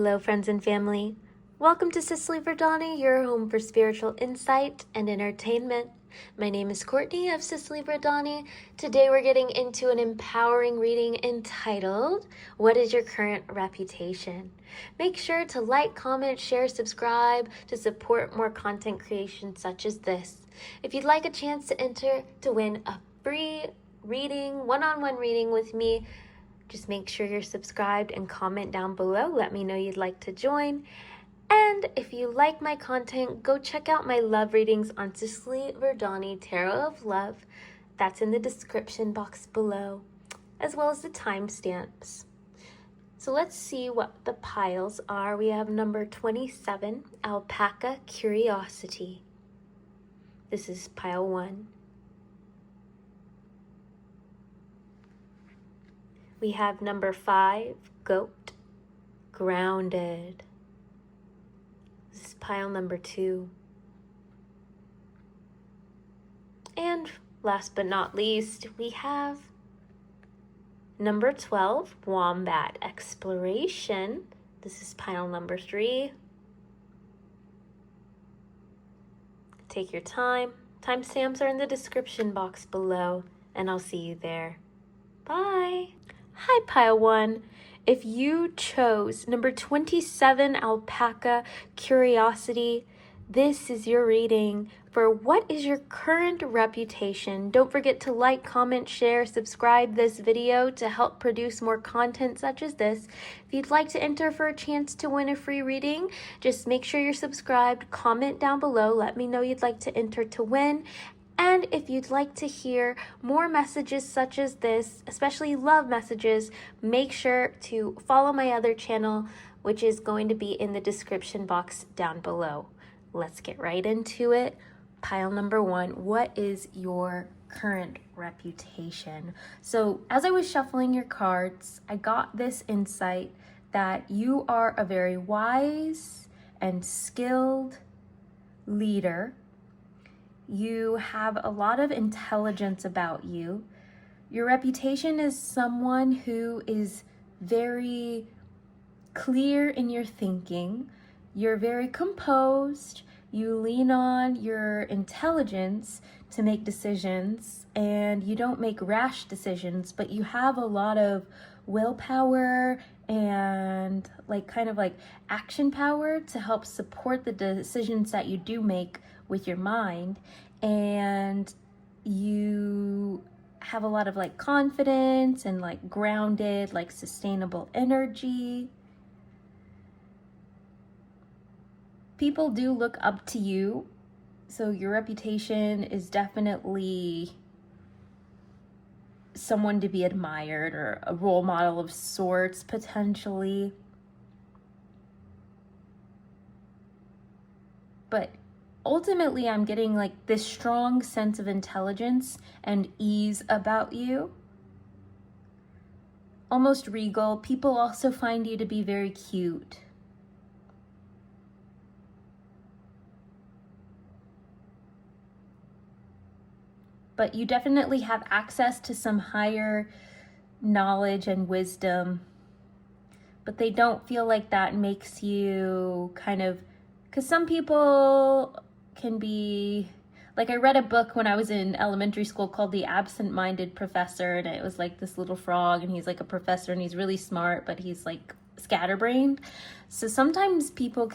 Hello, friends and family. Welcome to Cicely Verdani, your home for spiritual insight and entertainment. My name is Courtney of Cicely Verdani. Today we're getting into an empowering reading entitled, What is Your Current Reputation? Make sure to like, comment, share, subscribe to support more content creation such as this. If you'd like a chance to enter to win a free reading, one-on-one reading with me, just make sure you're subscribed and comment down below. Let me know you'd like to join. And if you like my content, go check out my love readings on Cicely Verdani Tarot of Love. That's in the description box below, as well as the timestamps. So let's see what the piles are. We have number 27, Alpaca Curiosity. This is pile 1. We have number 5, Goat, Grounded. This is pile number 2. And last but not least, we have number 12, Wombat, Exploration. This is pile number 3. Take your time. Timestamps are in the description box below, and I'll see you there. Bye. Hi, pile 1. If you chose number 27, Alpaca Curiosity, this is your reading for what is your current reputation. Don't forget to like, comment, share, subscribe this video to help produce more content such as this. If you'd like to enter for a chance to win a free reading, just make sure you're subscribed, comment down below, let me know you'd like to enter to win. And if you'd like to hear more messages such as this, especially love messages, make sure to follow my other channel, which is going to be in the description box down below. Let's get right into it. Pile number 1, what is your current reputation? So as I was shuffling your cards, I got this insight that you are a very wise and skilled leader. You have a lot of intelligence about you. Your reputation is someone who is very clear in your thinking. You're very composed. You lean on your intelligence to make decisions, and you don't make rash decisions, but you have a lot of willpower and kind of action power to help support the decisions that you do make with your mind. And you have a lot of confidence and grounded, sustainable energy. People do look up to you, so your reputation is definitely someone to be admired, or a role model of sorts, potentially. But ultimately, I'm getting this strong sense of intelligence and ease about you. Almost regal. People also find you to be very cute. But you definitely have access to some higher knowledge and wisdom. But they don't feel like that makes you because some people can be, I read a book when I was in elementary school called The Absent-Minded Professor, and it was this little frog, and he's a professor, and he's really smart, but he's scatterbrained. So sometimes people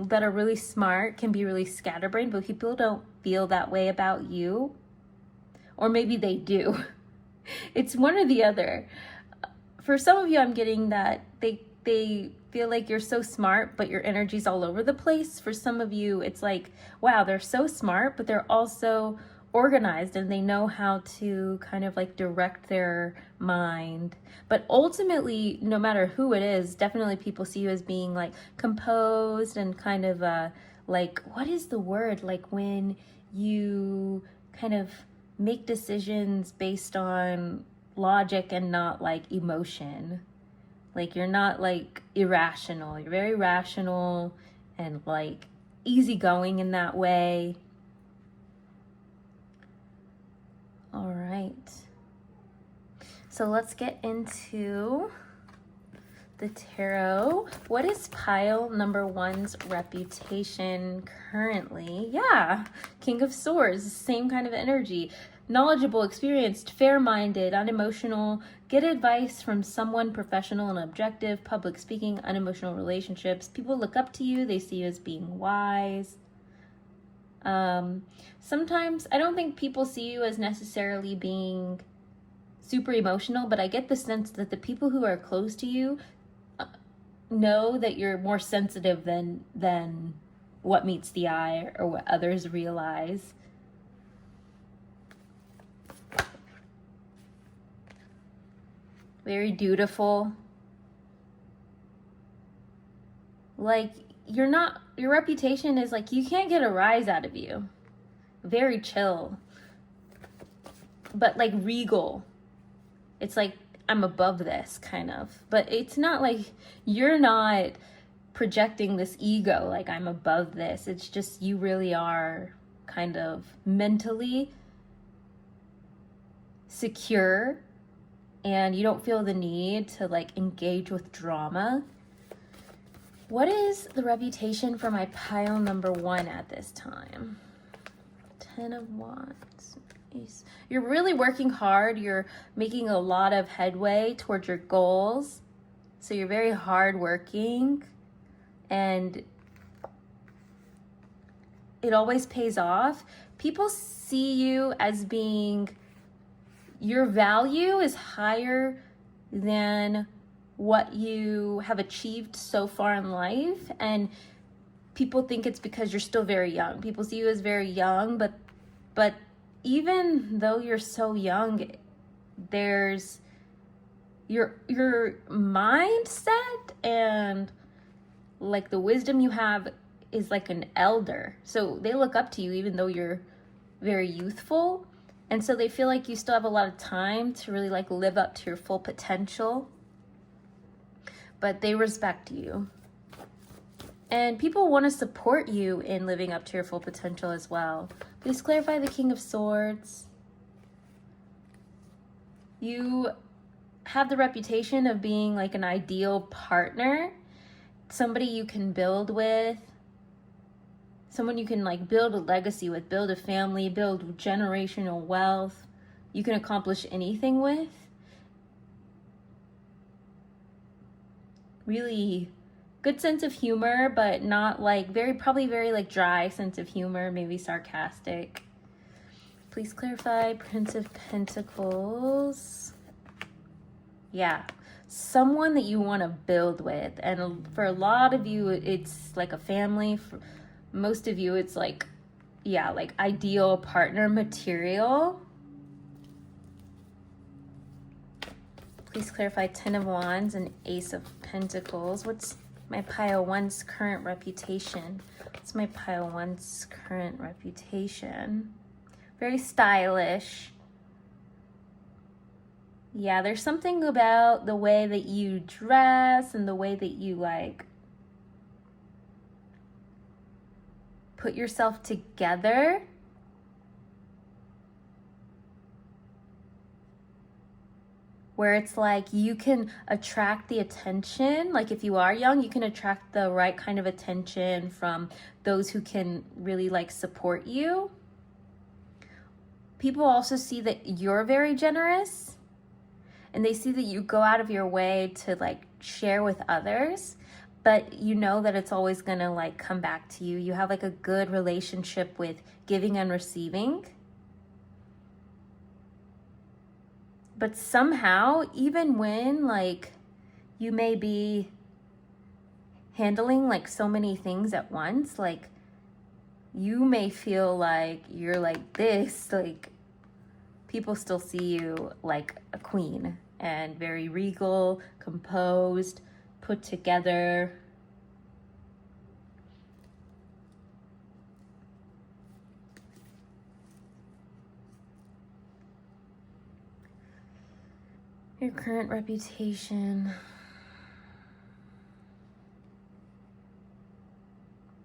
that are really smart can be really scatterbrained, but people don't feel that way about you. Or maybe they do. It's one or the other. For some of you, I'm getting that they feel like you're so smart, but your energy's all over the place. For some of you, it's wow, they're so smart, but they're also organized, and they know how to direct their mind. But ultimately, no matter who it is, definitely people see you as being composed and what is the word? When you make decisions based on logic and not emotion. You're not irrational. You're very rational and easygoing in that way. All right. So let's get into the tarot. What is pile number 1's reputation currently? Yeah, King of Swords, same kind of energy. Knowledgeable, experienced, fair-minded, unemotional, get advice from someone professional and objective, public speaking, unemotional relationships. People look up to you, they see you as being wise. Sometimes I don't think people see you as necessarily being super emotional, but I get the sense that the people who are close to you know that you're more sensitive than what meets the eye or what others realize. Very dutiful. Like, your reputation is like, you can't get a rise out of you. Very chill. But like regal. It's like, I'm above this, kind of. But it's not like, you're not projecting this ego like I'm above this. It's just you really are kind of mentally secure and you don't feel the need to like engage with drama. What is the reputation for my pile number 1 at this time? 10 of Wands. You're really working hard. You're making a lot of headway towards your goals. So you're very hardworking and it always pays off. People see you as being, your value is higher than what you have achieved so far in life. And people think it's because you're still very young. People see you as very young, but even though you're so young, there's your mindset and like the wisdom you have is like an elder. So they look up to you even though you're very youthful. And so they feel like you still have a lot of time to really like live up to your full potential. But they respect you. And people want to support you in living up to your full potential as well. Please clarify the King of Swords. You have the reputation of being like an ideal partner, somebody you can build with, someone you can like build a legacy with, build a family, build generational wealth. You can accomplish anything with. Really good sense of humor, but not like probably very like dry sense of humor, maybe sarcastic. Please clarify Prince of Pentacles. Yeah, someone that you want to build with. And for a lot of you, it's like a family. For most of you, it's like, yeah, like ideal partner material. Please clarify 10 of Wands and Ace of Pentacles. What's my pile 1's current reputation? What's my pile 1's current reputation? Very stylish. Yeah, there's something about the way that you dress and the way that you like put yourself together. Where it's like you can attract the attention. Like if you are young, you can attract the right kind of attention from those who can really like support you. People also see that you're very generous and they see that you go out of your way to like share with others, but you know that it's always gonna like come back to you. You have like a good relationship with giving and receiving. But somehow, even when like you may be handling like so many things at once, like you may feel like you're like this, like people still see you like a queen and very regal, composed, put together. Your current reputation.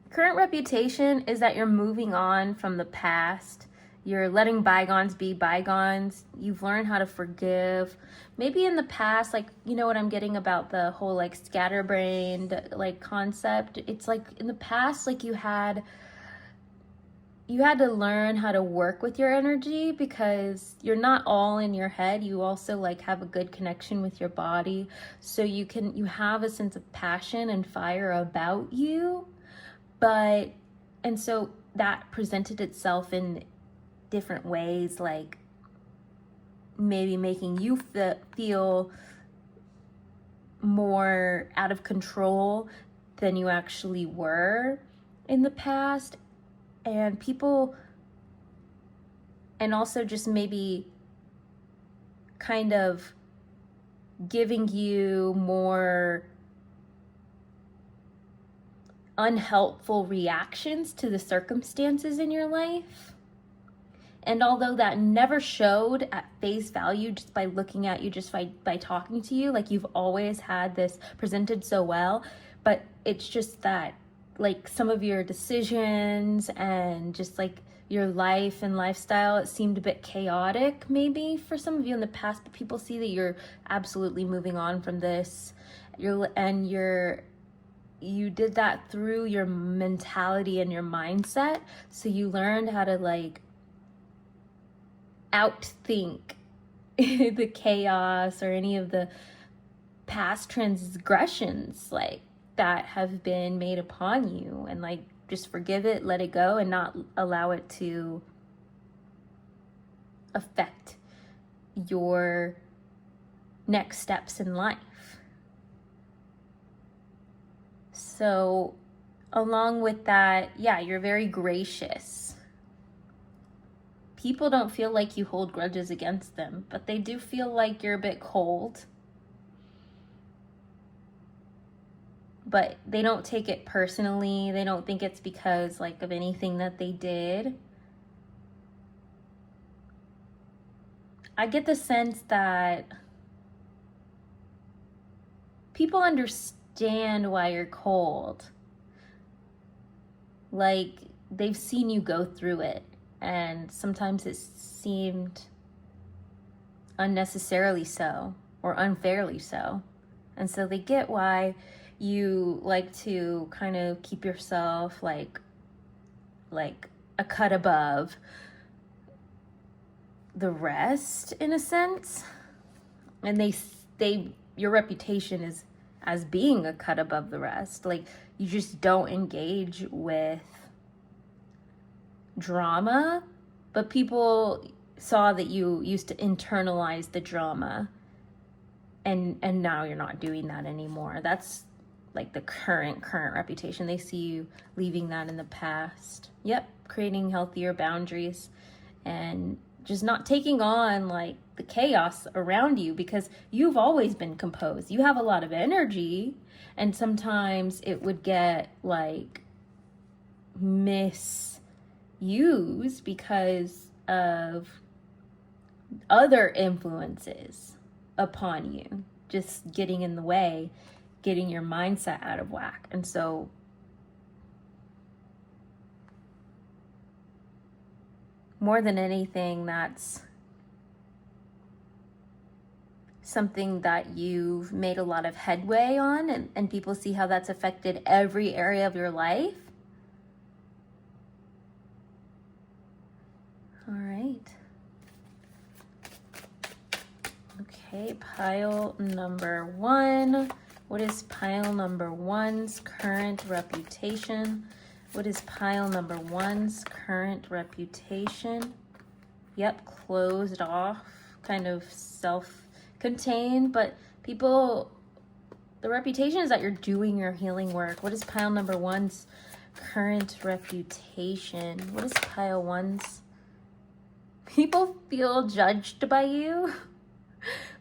Current reputation is that you're moving on from the past. You're letting bygones be bygones. You've learned how to forgive. Maybe in the past, like, you know what I'm getting about the whole like scatterbrained like concept. It's like in the past, like you had to learn how to work with your energy, because you're not all in your head. You also like have a good connection with your body. So you have a sense of passion and fire about you. And so that presented itself in different ways, like maybe making you feel more out of control than you actually were in the past. And also just maybe kind of giving you more unhelpful reactions to the circumstances in your life. And although that never showed at face value, just by looking at you, just by talking to you, like you've always had this presented so well, but it's just that like some of your decisions and just like your life and lifestyle, it seemed a bit chaotic maybe for some of you in the past, but people see that you're absolutely moving on from this. You did that through your mentality and your mindset. So you learned how to like outthink the chaos or any of the past transgressions like that have been made upon you, and like just forgive it, let it go, and not allow it to affect your next steps in life. So along with that, yeah, you're very gracious. People don't feel like you hold grudges against them, but they do feel like you're a bit cold. But they don't take it personally. They don't think it's because like of anything that they did. I get the sense that people understand why you're cold. Like they've seen you go through it, and sometimes it seemed unnecessarily so or unfairly so. And so they get why you like to kind of keep yourself like a cut above the rest in a sense. And your reputation is as being a cut above the rest. Like you just don't engage with drama, but people saw that you used to internalize the drama, and now you're not doing that anymore. That's like the current reputation. They see you leaving that in the past. Yep, creating healthier boundaries and just not taking on like the chaos around you, because you've always been composed. You have a lot of energy, and sometimes it would get like misused because of other influences upon you just getting in the way, getting your mindset out of whack. And so more than anything, that's something that you've made a lot of headway on, and people see how that's affected every area of your life. All right. Okay, pile number 1. What is pile number 1's current reputation? What is pile number 1's current reputation? Yep, closed off, kind of self-contained, but the reputation is that you're doing your healing work. What is pile number 1's current reputation? What is pile 1's? People feel judged by you,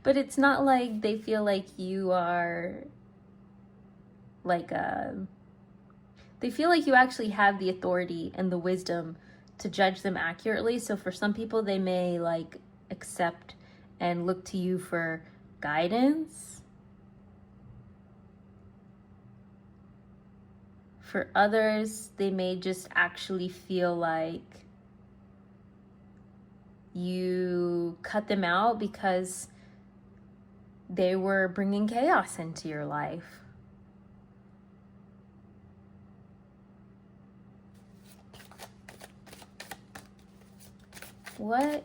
but it's not like they feel like you are like they feel like you actually have the authority and the wisdom to judge them accurately. So for some people, they may like accept and look to you for guidance. For others, they may just actually feel like you cut them out because they were bringing chaos into your life. What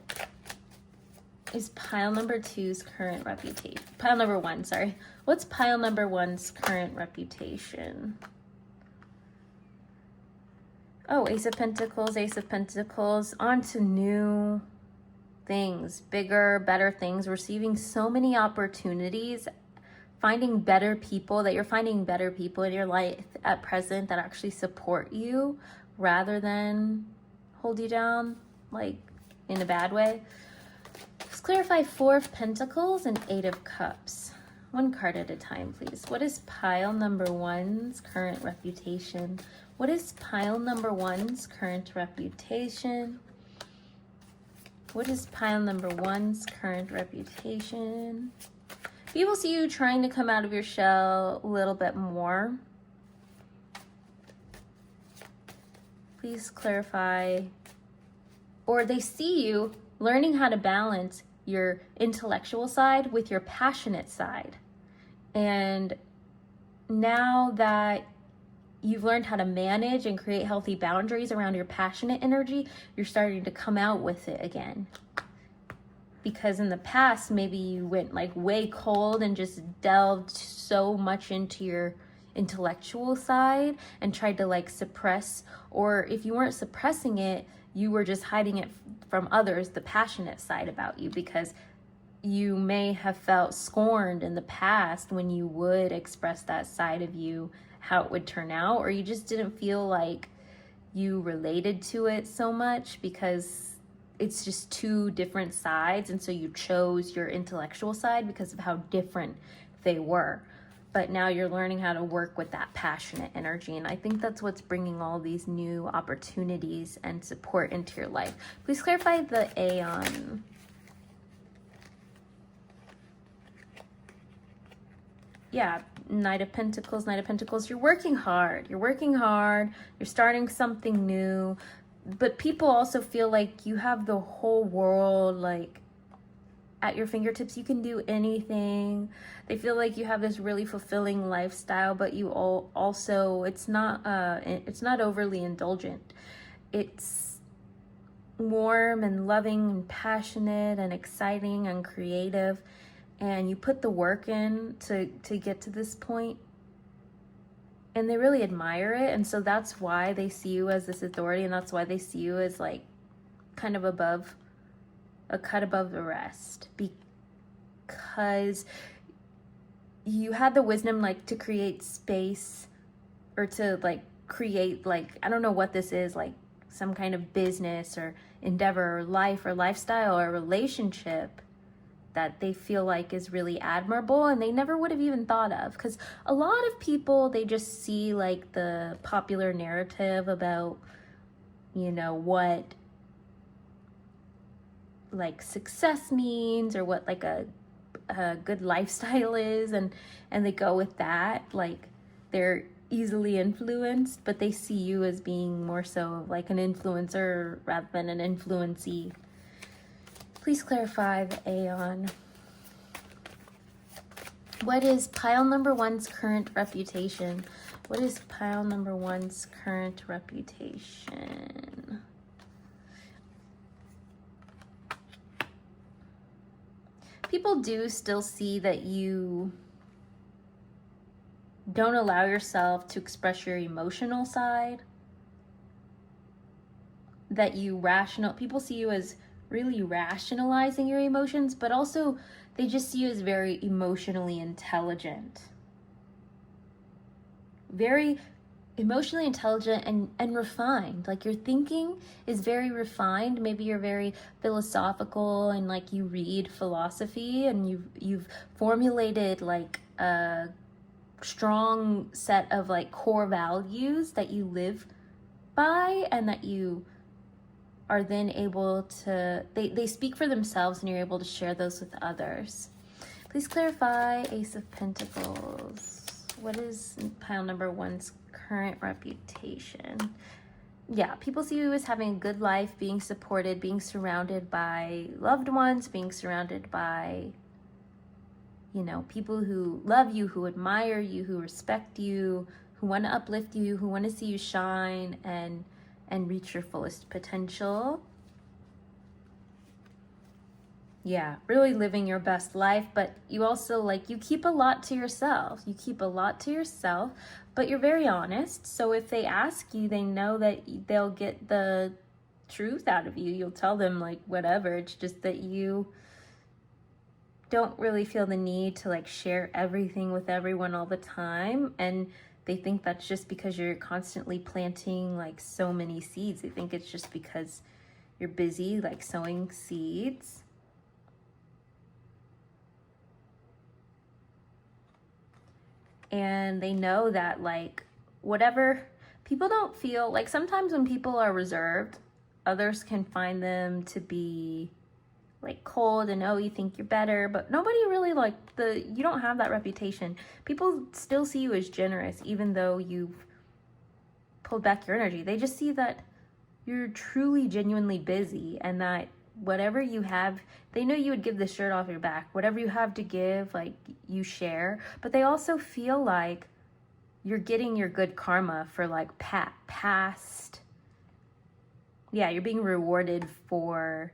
is pile number two's current reputation? Pile number one, sorry. What's pile number one's current reputation? Oh, Ace of Pentacles, on to new things, bigger, better things, receiving so many opportunities, finding better people, that you're finding better people in your life at present that actually support you rather than hold you down, like in a bad way. Let's clarify 4 of Pentacles and 8 of Cups. One card at a time, please. What is pile number one's current reputation? What is pile number one's current reputation? What is pile number one's current reputation? People see you trying to come out of your shell a little bit more. Please clarify. Or they see you learning how to balance your intellectual side with your passionate side. And now that you've learned how to manage and create healthy boundaries around your passionate energy, you're starting to come out with it again. Because in the past, maybe you went like way cold and just delved so much into your intellectual side and tried to like suppress, or if you weren't suppressing it, you were just hiding it from others, the passionate side about you, because you may have felt scorned in the past when you would express that side of you, how it would turn out, or you just didn't feel like you related to it so much because it's just 2 different sides, and so you chose your intellectual side because of how different they were. But now you're learning how to work with that passionate energy, and I think that's what's bringing all these new opportunities and support into your life. Please clarify the Aeon. Yeah, Knight of Pentacles. You're working hard. You're starting something new. But people also feel like you have the whole world like at your fingertips. You can do anything. They feel like you have this really fulfilling lifestyle, but you also it's not overly indulgent. It's warm and loving and passionate and exciting and creative. And you put the work in to get to this point, and they really admire it. And so that's why they see you as this authority, and that's why they see you as like kind of above, a cut above the rest, because you had the wisdom like to create space, or to like create, like, I don't know what this is, like some kind of business or endeavor or life or lifestyle or relationship that they feel like is really admirable and they never would have even thought of. Because a lot of people, they just see like the popular narrative about, you know, what like success means, or what like a good lifestyle is, and they go with that. Like they're easily influenced, but they see you as being more so like an influencer rather than an influencee. Please clarify the Aeon. What is pile number one's current reputation? What is pile number one's current reputation? People do still see that you don't allow yourself to express your emotional side, that people see you as really rationalizing your emotions, but also they just see you as very emotionally intelligent. Very emotionally intelligent and refined. Like your thinking is very refined. Maybe you're very philosophical and like you read philosophy and you've formulated like a strong set of like core values that you live by, and that you are then able to, they speak for themselves and you're able to share those with others. Please clarify Ace of Pentacles. What is pile number one's current reputation? yeah, people see you as having a good life, being supported, being surrounded by loved ones, being surrounded by, you know, people who love you, who admire you, who respect you, who want to uplift you, who want to see you shine and reach your fullest potential. Yeah, really living your best life, but you also, like, you keep a lot to yourself. You keep a lot to yourself, but you're very honest. So if they ask you, they know that they'll get the truth out of you. You'll tell them, like, whatever. It's just that you don't really feel the need to, like, share everything with everyone all the time. And they think that's just because you're constantly planting, like, so many seeds. They think it's just because you're busy, like, sowing seeds. And they know that, like, whatever, people don't feel like, sometimes when people are reserved, others can find them to be, like, cold and, oh, you think you're better, but nobody really, like, you don't have that reputation. People still see you as generous, even though you've pulled back your energy. They just see that you're truly, genuinely busy, and that whatever you have, they know you would give the shirt off your back. Whatever you have to give, like, you share. But they also feel like you're getting your good karma for, like, past. Yeah, you're being rewarded for,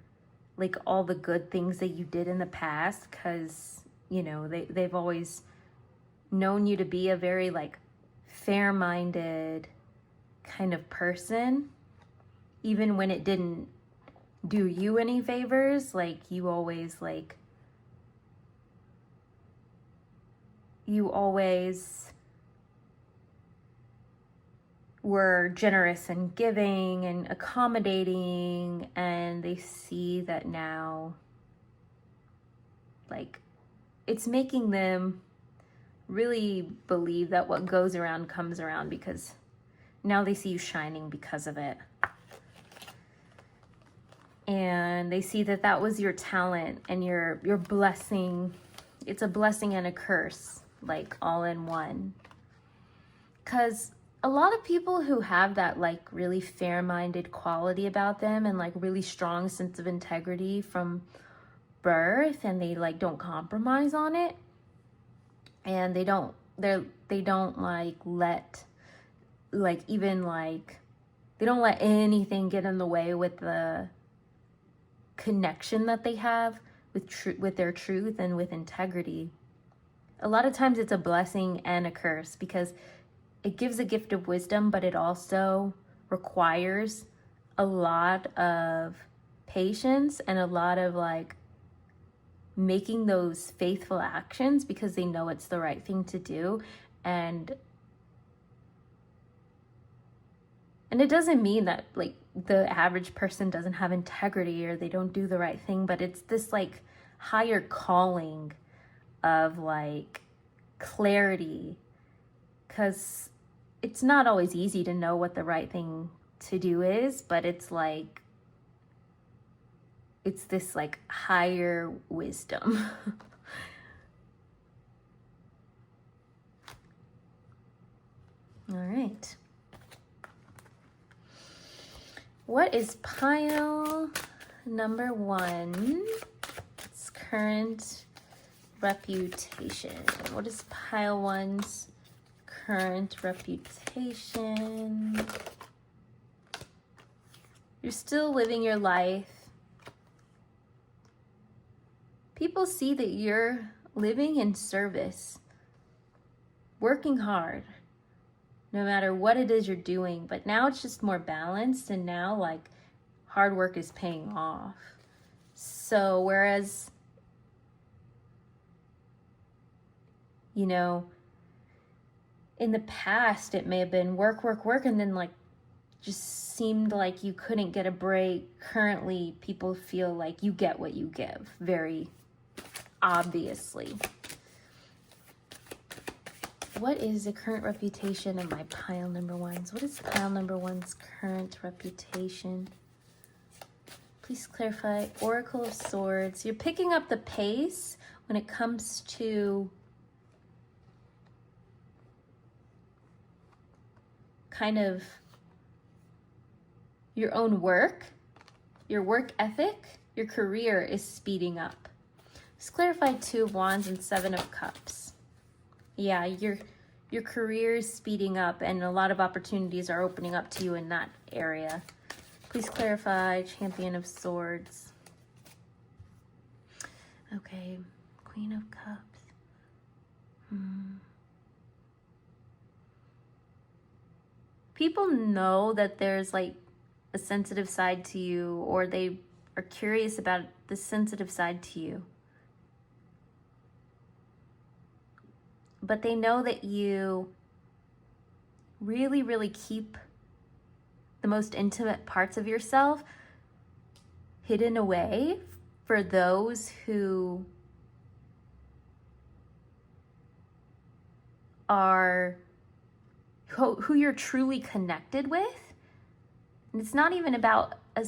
like, all the good things that you did in the past, because, you know, they've always known you to be a very, like, fair-minded kind of person. Even when it didn't do you any favors, like, you always were generous and giving and accommodating, and they see that now, like, it's making them really believe that what goes around comes around, because now they see you shining because of it. And they see that that was your talent and your blessing. It's a blessing and a curse, like, all in one. Because a lot of people who have that, like, really fair-minded quality about them, and, like, really strong sense of integrity from birth, and they, like, don't compromise on it, and they don't like let, like, even, like, they don't let anything get in the way with the connection that they have with their truth and with integrity. A lot of times it's a blessing and a curse, because it gives a gift of wisdom, but it also requires a lot of patience and a lot of, like, making those faithful actions because they know it's the right thing to do. And it doesn't mean that, like, the average person doesn't have integrity or they don't do the right thing, but it's this, like, higher calling of, like, clarity, because it's not always easy to know what the right thing to do is, but it's like, it's this, like, higher wisdom. All right. What is pile number 1? Its current reputation. What is pile 1's current reputation? You're still living your life. People see that you're living in service, working hard, no matter what it is you're doing. But now it's just more balanced, and now, like, hard work is paying off. So whereas, you know, in the past it may have been work, and then, like, just seemed like you couldn't get a break. Currently, people feel like you get what you give, very obviously. What is the current reputation of my pile number 1s? What is pile number 1's current reputation? Please clarify. Oracle of Swords. You're picking up the pace when it comes to kind of your own work, your work ethic, your career is speeding up. Let's clarify 2 of Wands and 7 of Cups. Yeah, your career is speeding up and a lot of opportunities are opening up to you in that area. Please clarify Champion of Swords. Okay, Queen of Cups. People know that there's like a sensitive side to you, or they are curious about the sensitive side to you. But they know that you really, really keep the most intimate parts of yourself hidden away for those who are, who you're truly connected with. And it's not even about a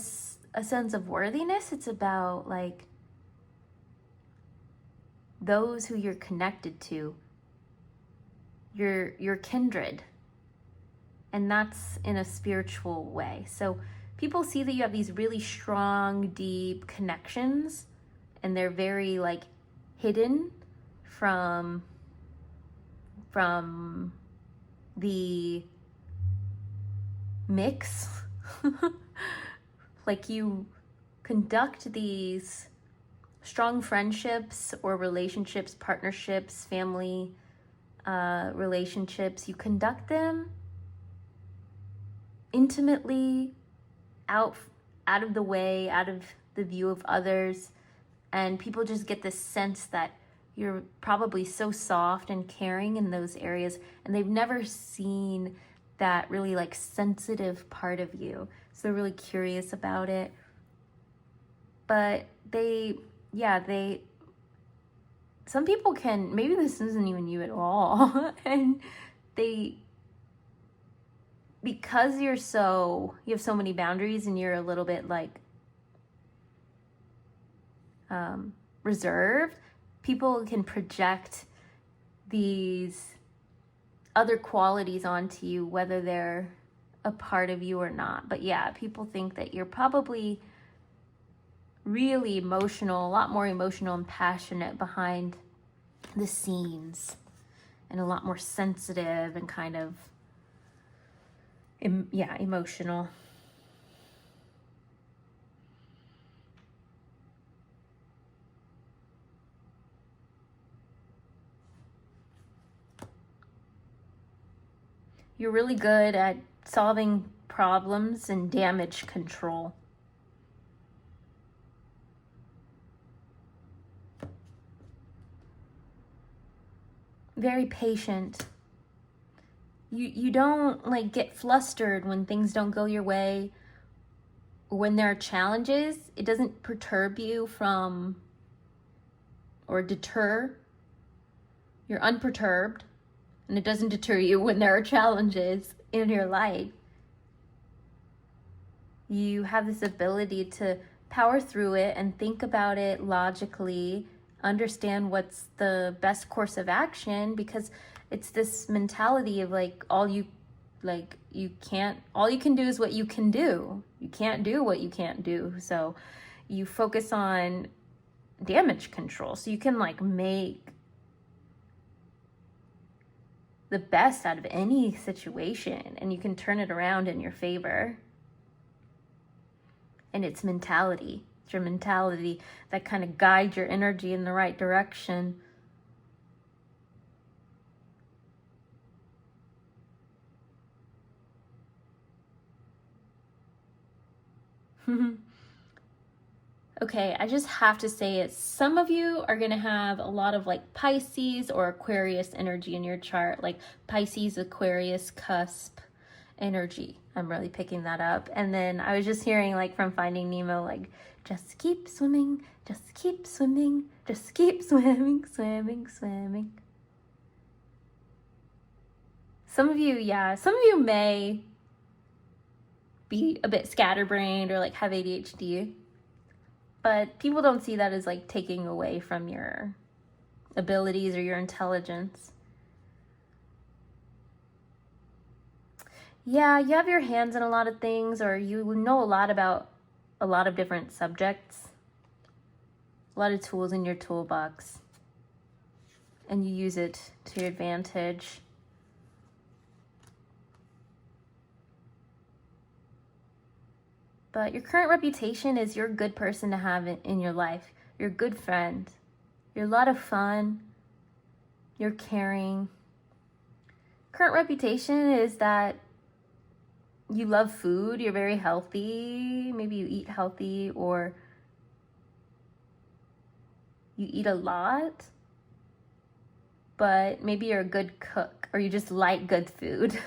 sense of worthiness. It's about like those who you're connected to, your kindred. And that's in a spiritual way. So people see that you have these really strong, deep connections, and they're very like hidden from the mix. Like you conduct these strong friendships or relationships, partnerships, family relationships. You conduct them intimately, out of the way, out of the view of others, and people just get this sense that you're probably so soft and caring in those areas, and they've never seen that really like sensitive part of you, so they're really curious about it. But some people can, maybe this isn't even you at all, and because you have so many boundaries and you're a little bit like reserved, people can project these other qualities onto you, whether they're a part of you or not. But yeah, people think that you're probably really emotional, a lot more emotional and passionate behind the scenes, and a lot more sensitive and kind of emotional. You're really good at solving problems and damage control. Very patient. You don't like get flustered when things don't go your way, or when there are challenges. It doesn't perturb you from or deter. You're unperturbed, and it doesn't deter you when there are challenges in your life. You have this ability to power through it and think about it logically, understand what's the best course of action, because it's this mentality of like all you can do is what you can do. You can't do what you can't do. So you focus on damage control, so you can like make the best out of any situation, and you can turn it around in your favor. And it's mentality. It's your mentality that kind of guides your energy in the right direction. Okay, I just have to say it. Some of you are going to have a lot of like Pisces or Aquarius energy in your chart, like Pisces, Aquarius, cusp energy. I'm really picking that up. And then I was just hearing like from Finding Nemo, like just keep swimming, just keep swimming, just keep swimming, swimming, swimming. Some of you may be a bit scatterbrained or like have ADHD. But people don't see that as like taking away from your abilities or your intelligence. yeah, you have your hands in a lot of things, or you know a lot about a lot of different subjects, a lot of tools in your toolbox, and you use it to your advantage. But your current reputation is you're a good person to have in your life. You're a good friend. You're a lot of fun. You're caring. Current reputation is that you love food. You're very healthy. Maybe you eat healthy, or you eat a lot. But maybe you're a good cook, or you just like good food.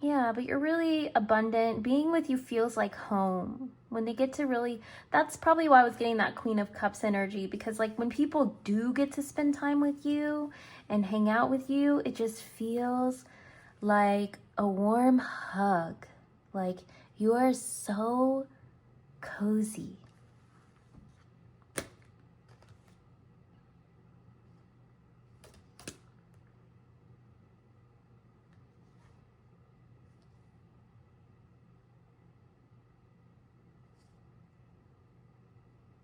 Yeah, but you're really abundant. Being with you feels like home. When they get to really, that's probably why I was getting that Queen of Cups energy, because like when people do get to spend time with you and hang out with you, it just feels like a warm hug. Like you are so cozy.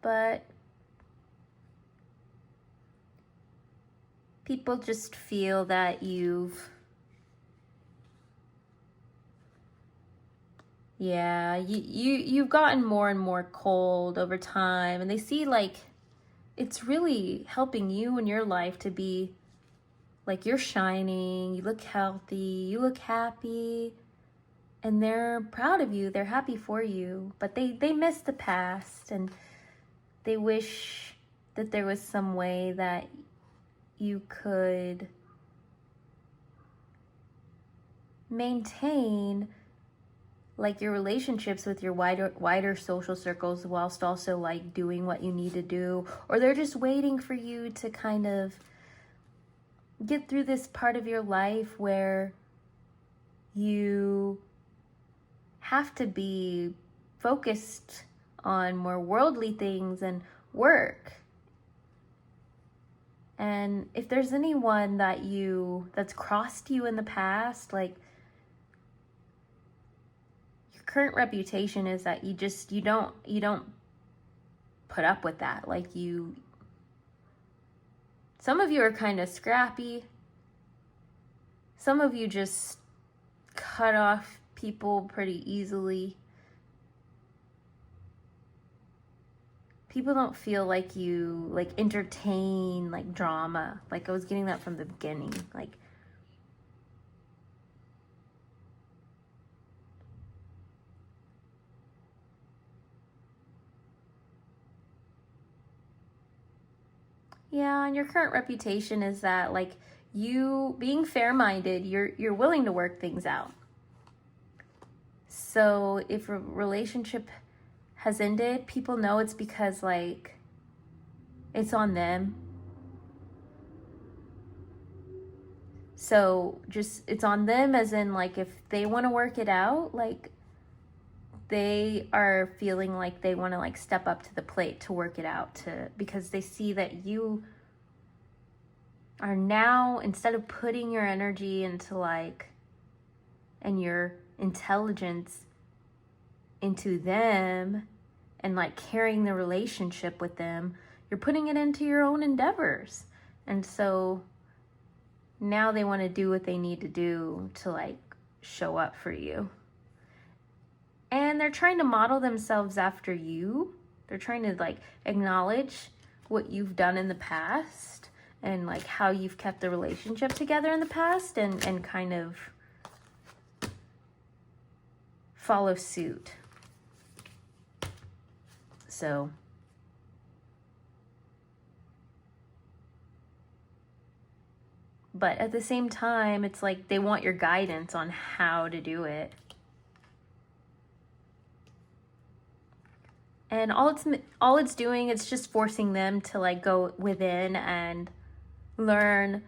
But people just feel that you've you've gotten more and more cold over time, and they see like it's really helping you in your life to be like you're shining, you look healthy, you look happy, and they're proud of you, they're happy for you, but they miss the past, and they wish that there was some way that you could maintain like your relationships with your wider social circles whilst also like doing what you need to do, or they're just waiting for you to kind of get through this part of your life where you have to be focused on more worldly things and work. And if there's anyone that's crossed you in the past, like your current reputation is that you don't put up with that. Like some of you are kind of scrappy. Some of you just cut off people pretty easily. People don't feel like you like entertain like drama. Like I was getting that from the beginning. Like yeah, and your current reputation is that like you being fair-minded, you're willing to work things out. So if a relationship has ended, people know it's because like it's on them. So just it's on them as in like if they want to work it out, like they are feeling like they want to like step up to the plate to work it out, because they see that you are now, instead of putting your energy into like and your intelligence into them and like carrying the relationship with them, you're putting it into your own endeavors. And so now they want to do what they need to do to like show up for you. And they're trying to model themselves after you. They're trying to like acknowledge what you've done in the past and like how you've kept the relationship together in the past, and kind of follow suit. So but at the same time, it's like they want your guidance on how to do it. And all it's doing, it's just forcing them to like go within and learn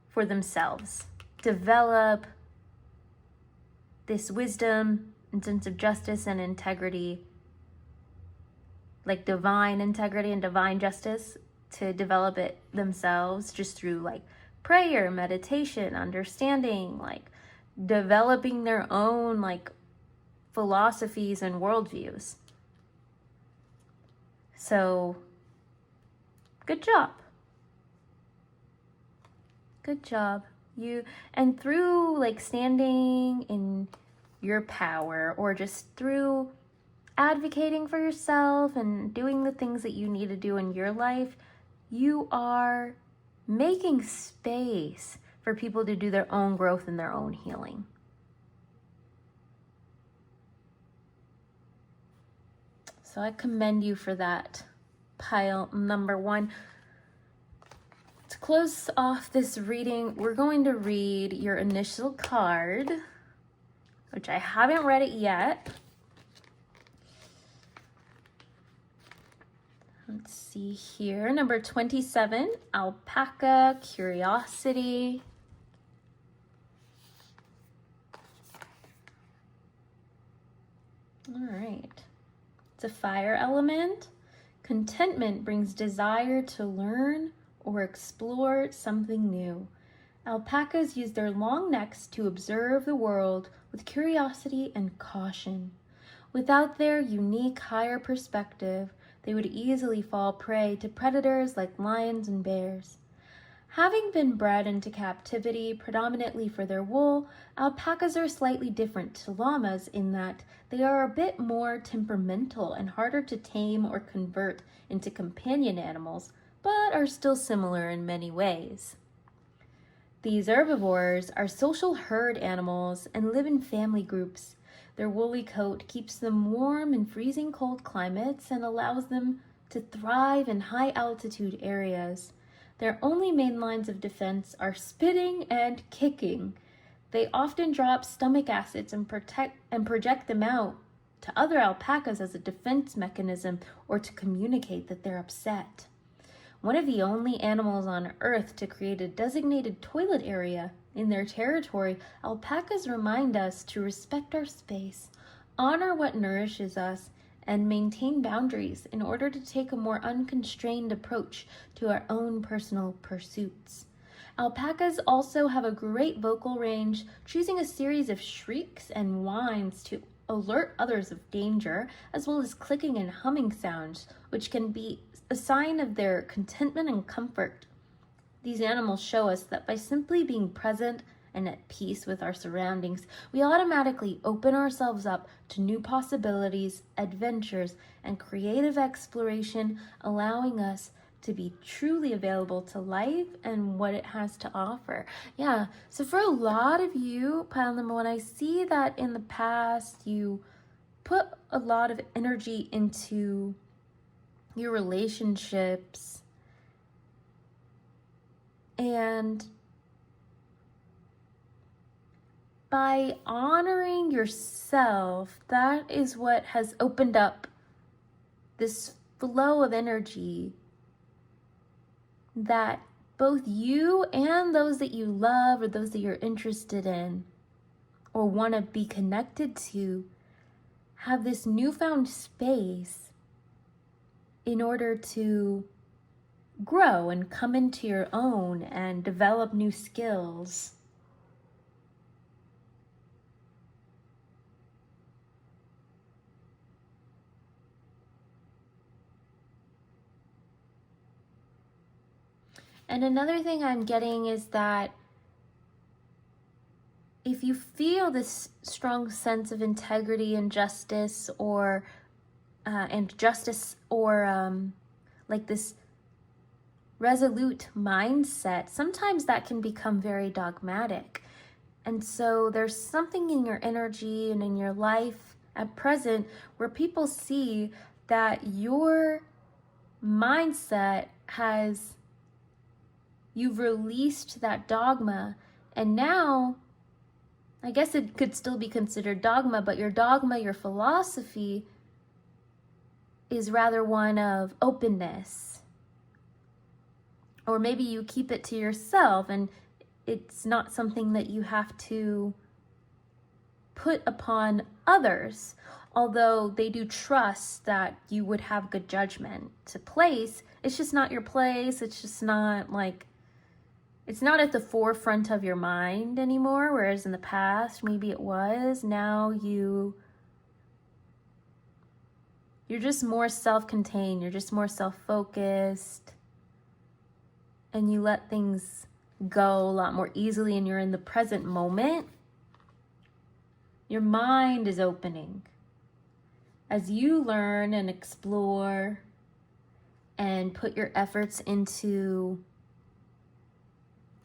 for themselves, develop this wisdom and sense of justice and integrity, like divine integrity and divine justice, to develop it themselves just through like prayer, meditation, understanding, like developing their own like philosophies and worldviews. So, good job. Good job. And through like standing in your power, or just through advocating for yourself and doing the things that you need to do in your life, you are making space for people to do their own growth and their own healing. So I commend you for that, pile number 1. To close off this reading, we're going to read your initial card, which I haven't read it yet. Let's see here. Number 27, Alpaca, Curiosity. All right. It's a fire element. Contentment brings desire to learn or explore something new. Alpacas use their long necks to observe the world with curiosity and caution. Without their unique higher perspective, they would easily fall prey to predators like lions and bears. Having been bred into captivity predominantly for their wool, alpacas are slightly different to llamas in that they are a bit more temperamental and harder to tame or convert into companion animals, but are still similar in many ways. These herbivores are social herd animals and live in family groups. Their woolly coat keeps them warm in freezing cold climates and allows them to thrive in high altitude areas. Their only main lines of defense are spitting and kicking. They often drop stomach acids and project them out to other alpacas as a defense mechanism or to communicate that they're upset. One of the only animals on Earth to create a designated toilet area in their territory, alpacas remind us to respect our space, honor what nourishes us, and maintain boundaries in order to take a more unconstrained approach to our own personal pursuits. Alpacas also have a great vocal range, choosing a series of shrieks and whines to alert others of danger, as well as clicking and humming sounds, which can be a sign of their contentment and comfort. These animals show us that by simply being present and at peace with our surroundings, we automatically open ourselves up to new possibilities, adventures, and creative exploration, allowing us to be truly available to life and what it has to offer. Yeah, so for a lot of you, pile number 1, I see that in the past you put a lot of energy into your relationships, and by honoring yourself, that is what has opened up this flow of energy that both you and those that you love or those that you're interested in or want to be connected to have this newfound space in order to grow and come into your own and develop new skills. And another thing I'm getting is that if you feel this strong sense of integrity and justice, or like this resolute mindset, sometimes that can become very dogmatic. And so there's something in your energy and in your life at present where people see that your mindset you've released that dogma, and now I guess it could still be considered dogma, but your dogma, your philosophy, is rather one of openness. Or maybe you keep it to yourself and it's not something that you have to put upon others, although they do trust that you would have good judgment to place. It's just not your place. It's just not like, it's not at the forefront of your mind anymore, whereas in the past, maybe it was. Now you're just more self-contained. You're just more self-focused, and you let things go a lot more easily, and you're in the present moment. Your mind is opening as you learn and explore and put your efforts into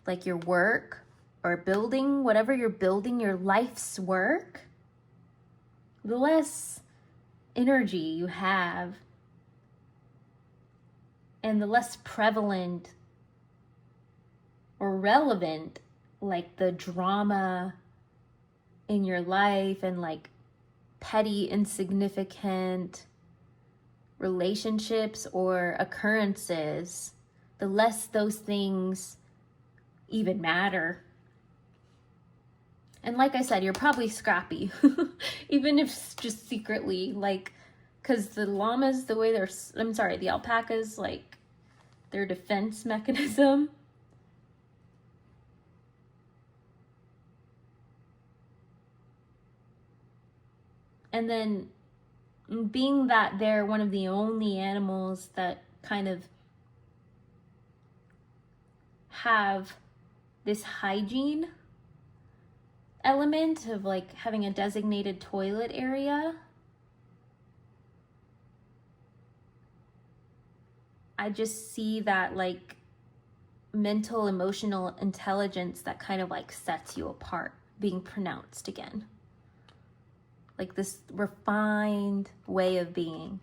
like your work or building, whatever you're building, your life's work. The less energy you have and the less prevalent or relevant like the drama in your life and like petty, insignificant relationships or occurrences, the less those things even matter. And like I said, you're probably scrappy, even if it's just secretly, like, because the llamas, the alpacas, like, their defense mechanism. And then being that they're one of the only animals that kind of have this hygiene element of like having a designated toilet area, I just see that like mental, emotional intelligence that kind of like sets you apart being pronounced again. Like this refined way of being,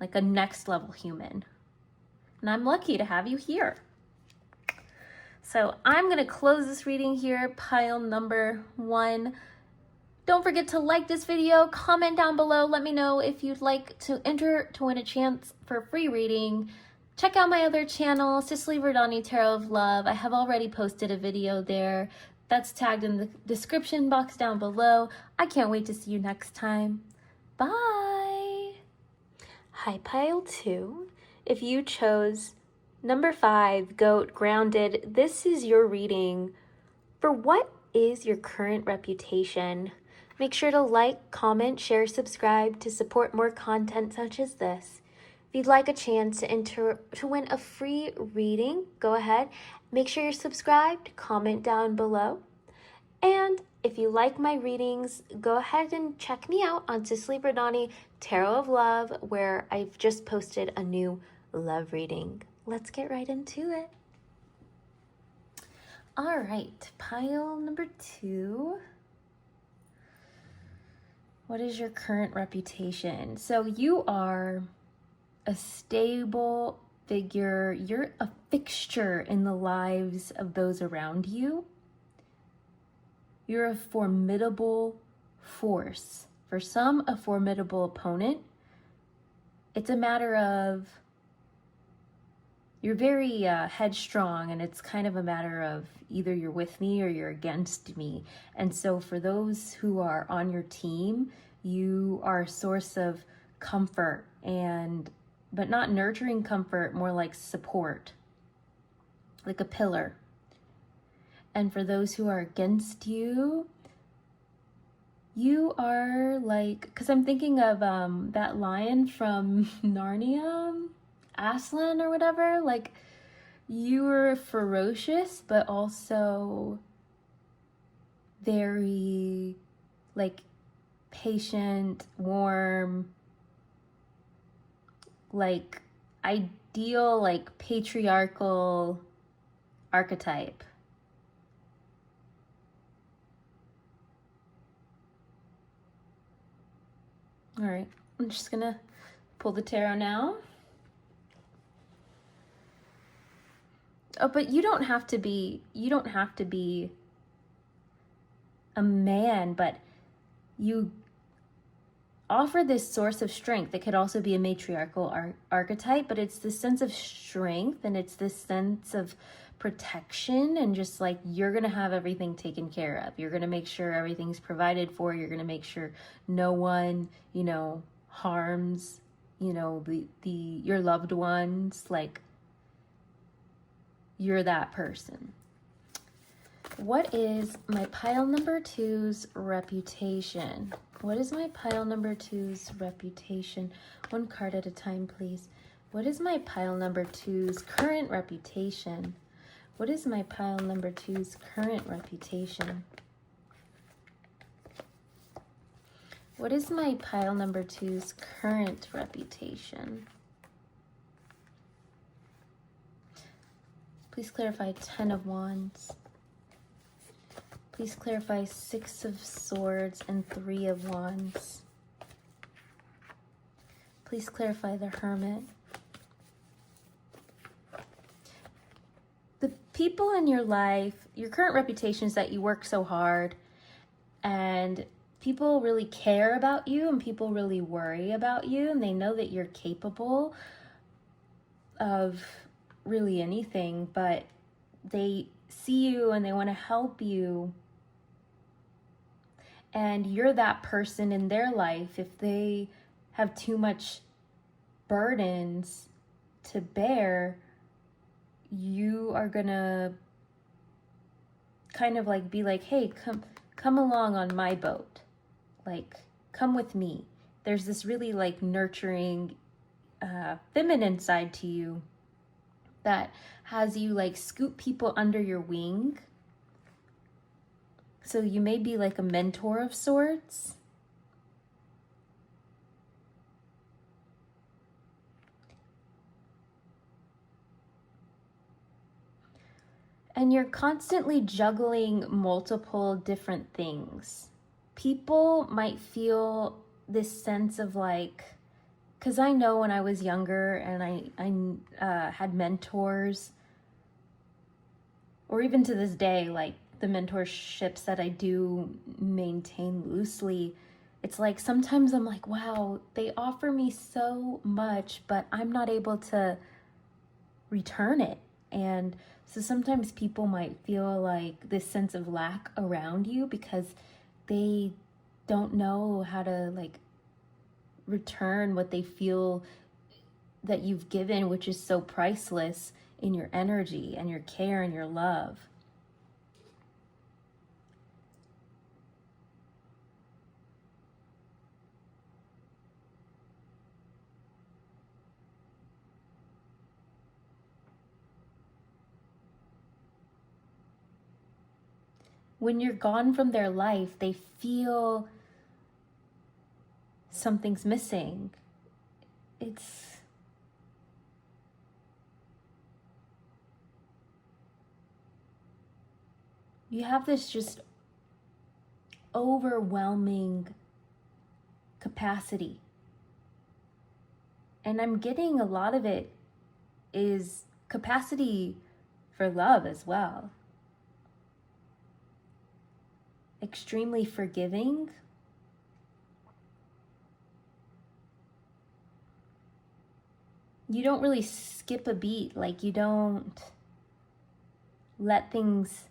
like a next level human. And I'm lucky to have you here. So I'm gonna close this reading here, pile number 1. Don't forget to like this video, comment down below, let me know if you'd like to enter to win a chance for a free reading. Check out my other channel, Cicely Verdani Tarot of Love. I have already posted a video there. That's tagged in the description box down below. I can't wait to see you next time. Bye! Hi, pile 2. If you chose number 5, Goat Grounded, this is your reading for what is your current reputation. Make sure to like, comment, share, subscribe to support more content such as this. If you'd like a chance to win a free reading, go ahead. Make sure you're subscribed, comment down below. And if you like my readings, go ahead and check me out on Cicely Verdani Tarot of Love, where I've just posted a new love reading. Let's get right into it. All right, pile number 2. What is your current reputation? So you are a stable figure. You're a fixture in the lives of those around you. You're a formidable force. For some, a formidable opponent. It's a matter of you're very headstrong, and it's kind of a matter of either you're with me or you're against me. And so for those who are on your team, you are a source of comfort, but not nurturing comfort, more like support, like a pillar. And for those who are against you, you are like, because I'm thinking of that lion from Narnia, Aslan or whatever, like you were ferocious, but also very like patient, warm, like ideal, like patriarchal archetype. All right, I'm just gonna pull the tarot now. Oh, but you don't have to be a man, but you offer this source of strength. It could also be a matriarchal archetype, but it's this sense of strength, and it's this sense of protection, and just like you're gonna have everything taken care of. You're gonna make sure everything's provided for. You're gonna make sure no one, you know, harms, you know, your loved ones. Like, you're that person. What is my pile number 2's reputation? What is my pile number 2's reputation? One card at a time, please. What is my pile number 2's current reputation? What is my pile number 2's current reputation? What is my pile number 2's current reputation? Please clarify 10 of Wands. Please clarify 6 of Swords and 3 of Wands. Please clarify the Hermit. The people in your life, your current reputation is that you work so hard, and people really care about you, and people really worry about you, and they know that you're capable of really anything, but they see you and they want to help you. And you're that person in their life. If they have too much burdens to bear, you are gonna kind of like be like, hey, come along on my boat. Like, come with me. There's this really like nurturing feminine side to you that has you like scoop people under your wing. So you may be like a mentor of sorts. And you're constantly juggling multiple different things. People might feel this sense of like, because I know when I was younger and I had mentors, or even to this day, like the mentorships that I do maintain loosely, it's like sometimes I'm like, wow, they offer me so much, but I'm not able to return it. And so sometimes people might feel like this sense of lack around you because they don't know how to like return what they feel that you've given, which is so priceless in your energy and your care and your love. When you're gone from their life, they feel something's missing. You have this just overwhelming capacity. And I'm getting a lot of it is capacity for love as well. Extremely forgiving. You don't really skip a beat. Like, you don't let things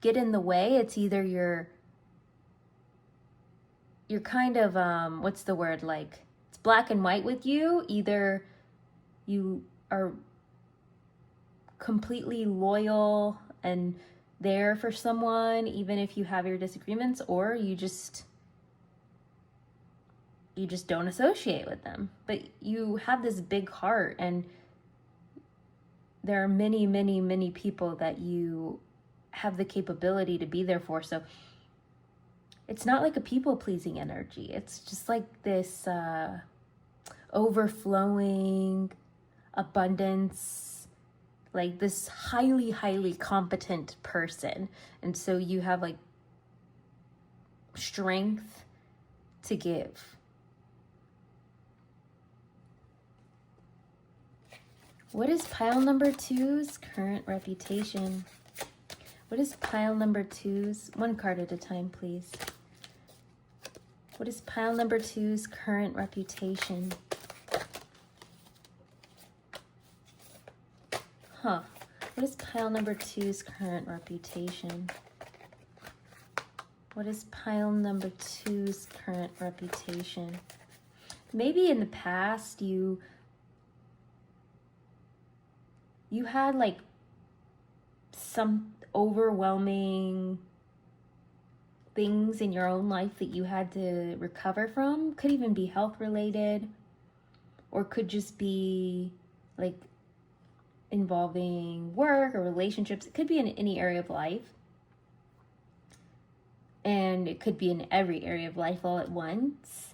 get in the way. It's either you're kind of what's the word, like it's black and white with you. Either you are completely loyal and there for someone even if you have your disagreements, or you just don't associate with them. But you have this big heart, and there are many, many, many people that you have the capability to be there for. So it's not like a people-pleasing energy. It's just like this overflowing abundance, like this highly, highly competent person. And so you have like strength to give. What is pile number 2's current reputation? What is pile number 2's? One card at a time, please. What is pile number 2's current reputation? What is pile number 2's current reputation? What is pile number 2's current reputation? Maybe in the past you had like some overwhelming things in your own life that you had to recover from. Could even be health related, or could just be like involving work or relationships. It could be in any area of life. And it could be in every area of life all at once.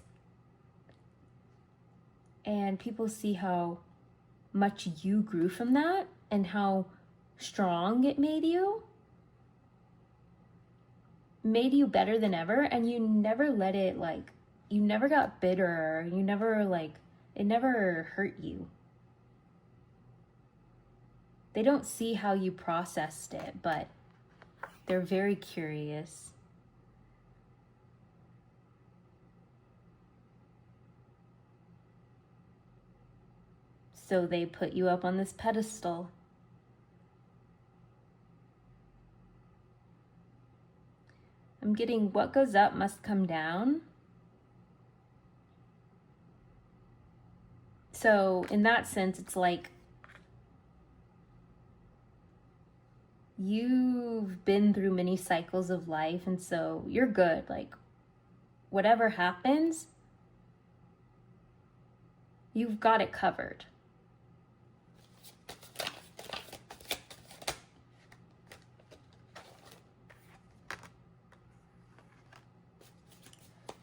And people see how much you grew from that and how strong it made you better than ever. And you never let it, like, you never got bitter. You never, like, it never hurt you. They don't see how you processed it, but they're very curious. So they put you up on this pedestal. I'm getting what goes up must come down. So in that sense, it's like you've been through many cycles of life, and so you're good. Like, whatever happens, you've got it covered.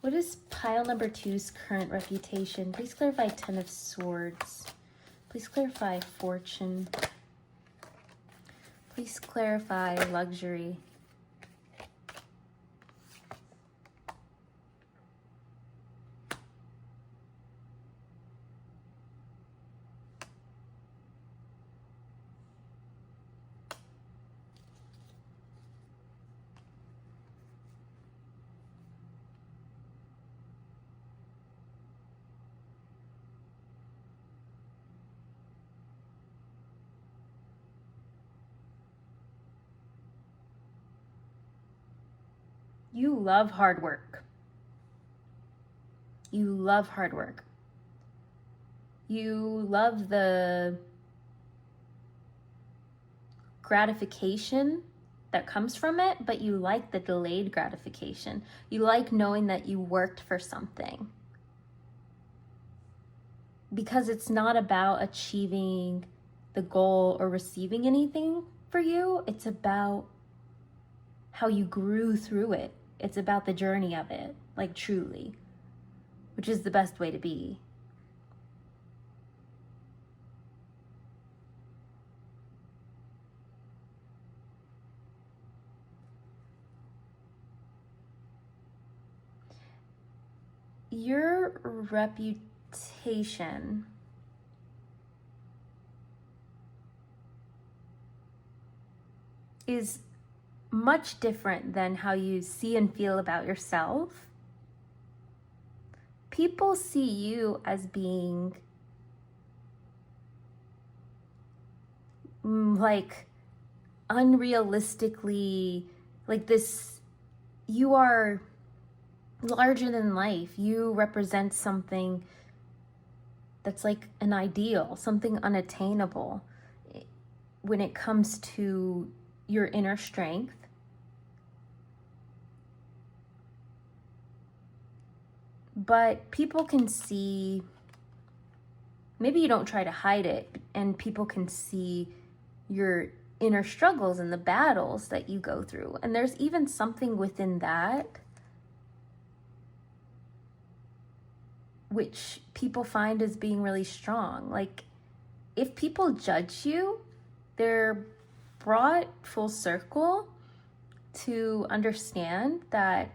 What is pile number 2's current reputation? Please clarify 10 of Swords. Please clarify Fortune. Please clarify Luxury. You love hard work. You love hard work. You love the gratification that comes from it, but you like the delayed gratification. You like knowing that you worked for something. Because it's not about achieving the goal or receiving anything for you. It's about how you grew through it. It's about the journey of it, like truly, which is the best way to be. Your reputation is much different than how you see and feel about yourself. People see you as being like unrealistically, like this, you are larger than life. You represent something that's like an ideal, something unattainable when it comes to your inner strength. But people can see, maybe you don't try to hide it, and people can see your inner struggles and the battles that you go through. And there's even something within that which people find as being really strong. Like, if people judge you, they're brought full circle to understand that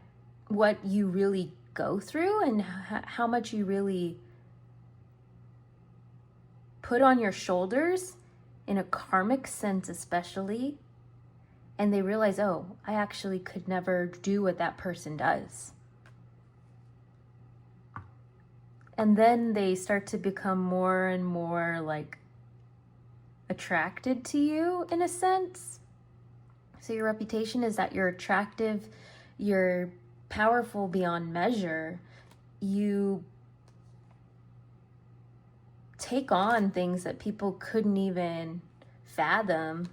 what you really go through and how much you really put on your shoulders in a karmic sense, especially. And they realize, oh, I actually could never do what that person does. And then they start to become more and more like attracted to you in a sense. So your reputation is that you're attractive, you're powerful beyond measure. You take on things that people couldn't even fathom.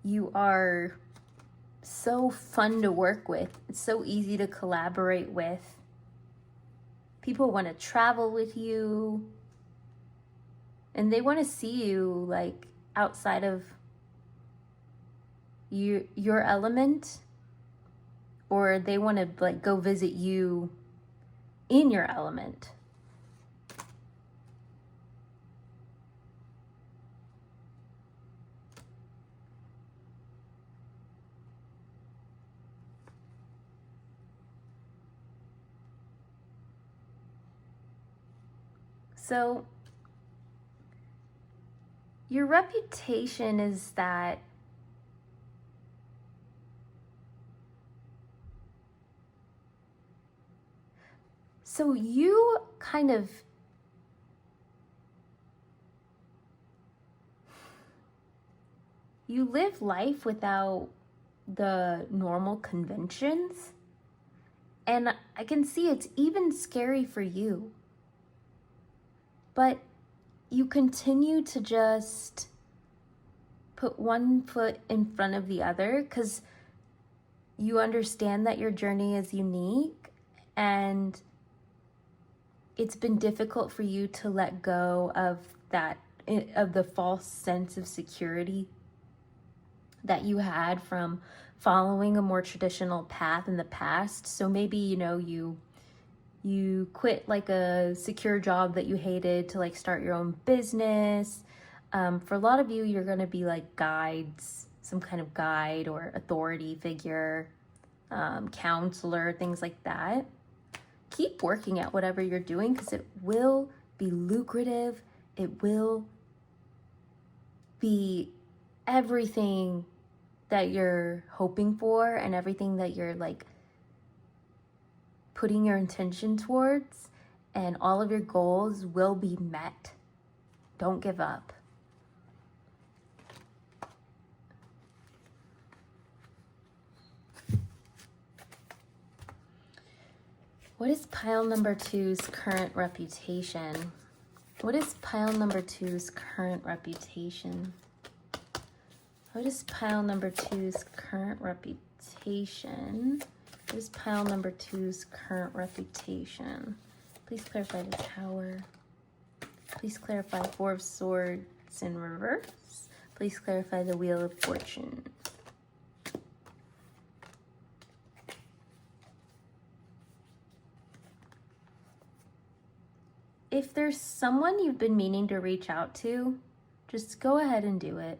You are so fun to work with. It's so easy to collaborate with. People want to travel with you. And they want to see you like outside of your element, or they want to like go visit you in your element. So your reputation is that so you kind of you live life without the normal conventions, and I can see it's even scary for you. But you continue to just put one foot in front of the other because you understand that your journey is unique, and it's been difficult for you to let go of that, of the false sense of security that you had from following a more traditional path in the past. So maybe, you quit like a secure job that you hated to like start your own business. For a lot of you, you're going to be like guides, some kind of guide or authority figure, counselor, things like that. Keep working at whatever you're doing because it will be lucrative. It will be everything that you're hoping for and everything that you're like putting your intention towards, and all of your goals will be met. Don't give up. What is pile number 2's current reputation? What is pile number 2's current reputation? What is pile number 2's current reputation? What is pile number 2's current reputation? Please clarify the Tower. Please clarify 4 of Swords in reverse. Please clarify the Wheel of Fortune. If there's someone you've been meaning to reach out to, just go ahead and do it.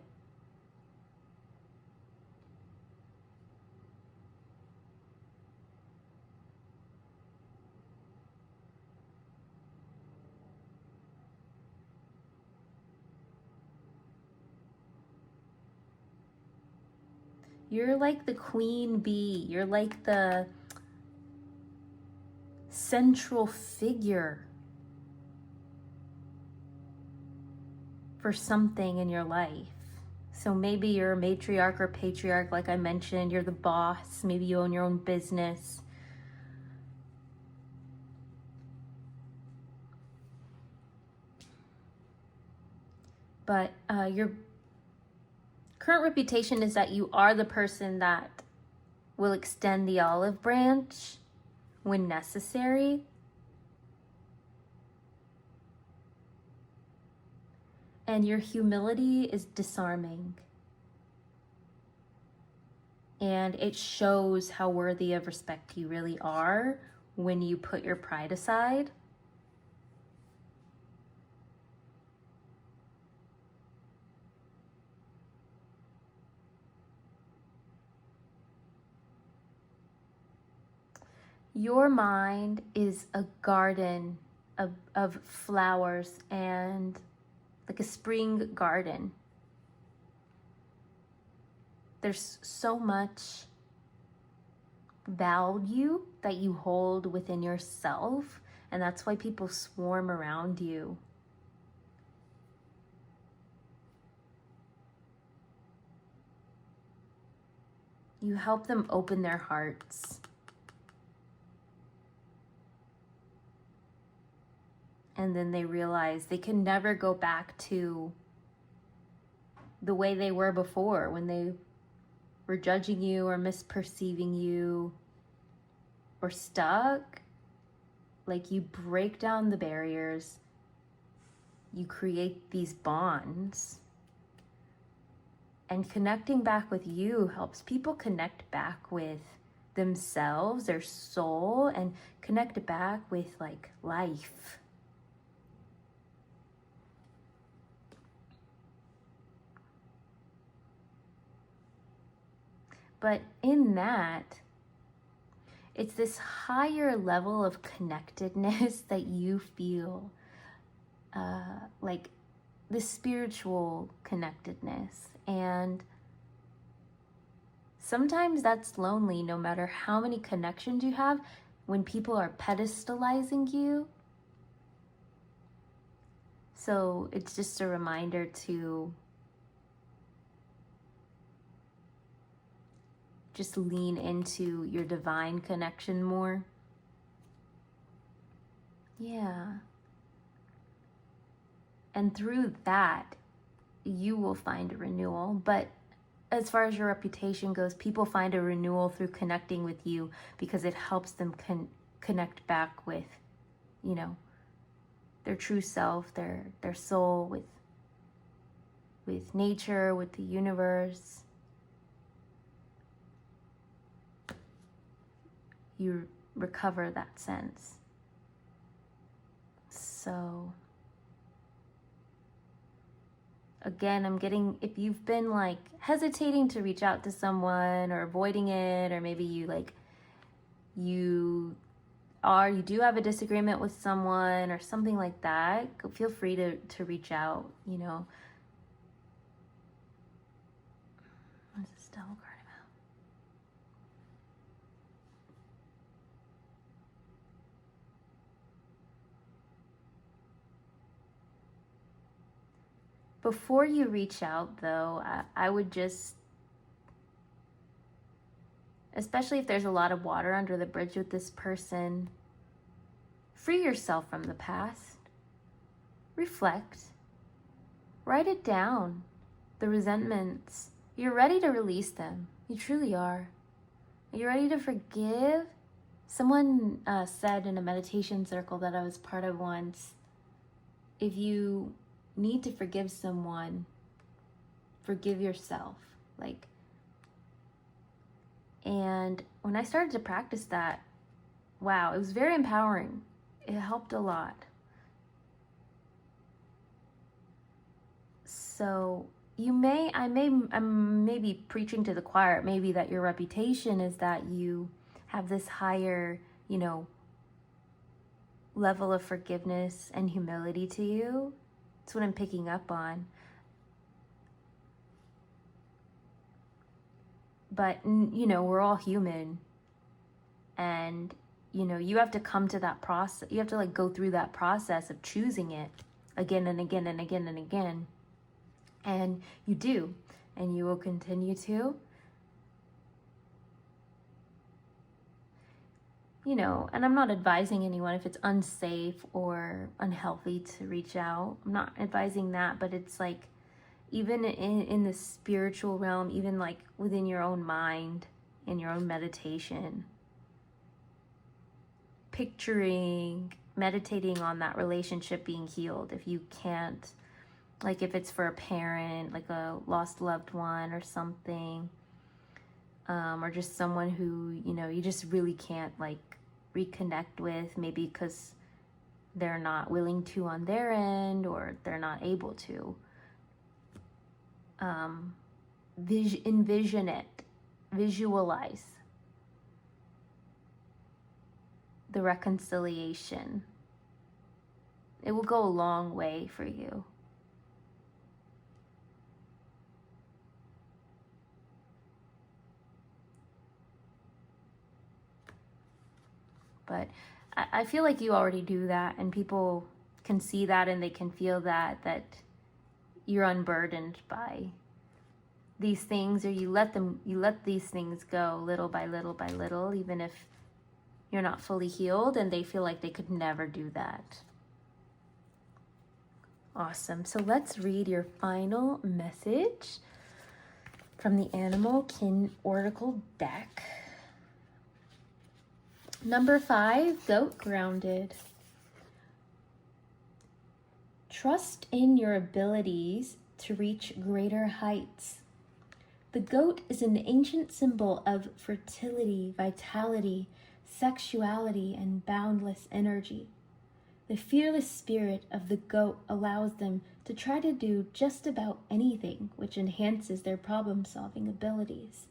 You're like the queen bee. You're like the central figure for something in your life. So maybe you're a matriarch or patriarch, like I mentioned. You're the boss. Maybe you own your own business. But your current reputation is that you are the person that will extend the olive branch when necessary. And your humility is disarming. And it shows how worthy of respect you really are when you put your pride aside. Your mind is a garden of flowers, and like a spring garden. There's so much value that you hold within yourself, and that's why people swarm around you. You help them open their hearts. And then they realize they can never go back to the way they were before, when they were judging you or misperceiving you or stuck. Like, you break down the barriers, you create these bonds, and connecting back with you helps people connect back with themselves, their soul, and connect back with like life. But in that, it's this higher level of connectedness that you feel, like this spiritual connectedness. And sometimes that's lonely, no matter how many connections you have, when people are pedestalizing you. So it's just a reminder to just lean into your divine connection more. Yeah. And through that, you will find a renewal. But as far as your reputation goes, people find a renewal through connecting with you, because it helps them connect back with, you know, their true self, their soul, with nature, with the universe. You recover that sense. So again, if you've been like hesitating to reach out to someone or avoiding it, or maybe you do have a disagreement with someone or something like that, feel free to reach out, you know. What is this devil card about? Before you reach out, though, I would just, especially if there's a lot of water under the bridge with this person, free yourself from the past. Reflect. Write it down. The resentments. You're ready to release them. You truly are. Are you ready to forgive? Someone said in a meditation circle that I was part of once, if you need to forgive someone, forgive yourself. And when I started to practice that, wow, it was very empowering. It helped a lot. So I may be preaching to the choir. It may be that your reputation is that you have this higher, level of forgiveness and humility to you. That's what I'm picking up on. But, we're all human. And, you have to come to that process. You have to go through that process of choosing it again and again and again and again. And you do. And you will continue to. And I'm not advising anyone if it's unsafe or unhealthy to reach out. I'm not advising that, but it's even in the spiritual realm, even within your own mind, in your own meditation, meditating on that relationship being healed. If you can't, if it's for a parent, a lost loved one or something, or just someone who, you just really can't reconnect with, maybe because they're not willing to on their end, or they're not able to. Envision it, visualize the reconciliation. It will go a long way for you. but I feel like you already do that, and people can see that and they can feel that you're unburdened by these things, or you let these things go little by little, even if you're not fully healed, and they feel like they could never do that. Awesome. So let's read your final message from the Animal Kin Oracle deck. Number 5, Goat Grounded. Trust in your abilities to reach greater heights. The goat is an ancient symbol of fertility, vitality, sexuality, and boundless energy. The fearless spirit of the goat allows them to try to do just about anything, which enhances their problem-solving abilities.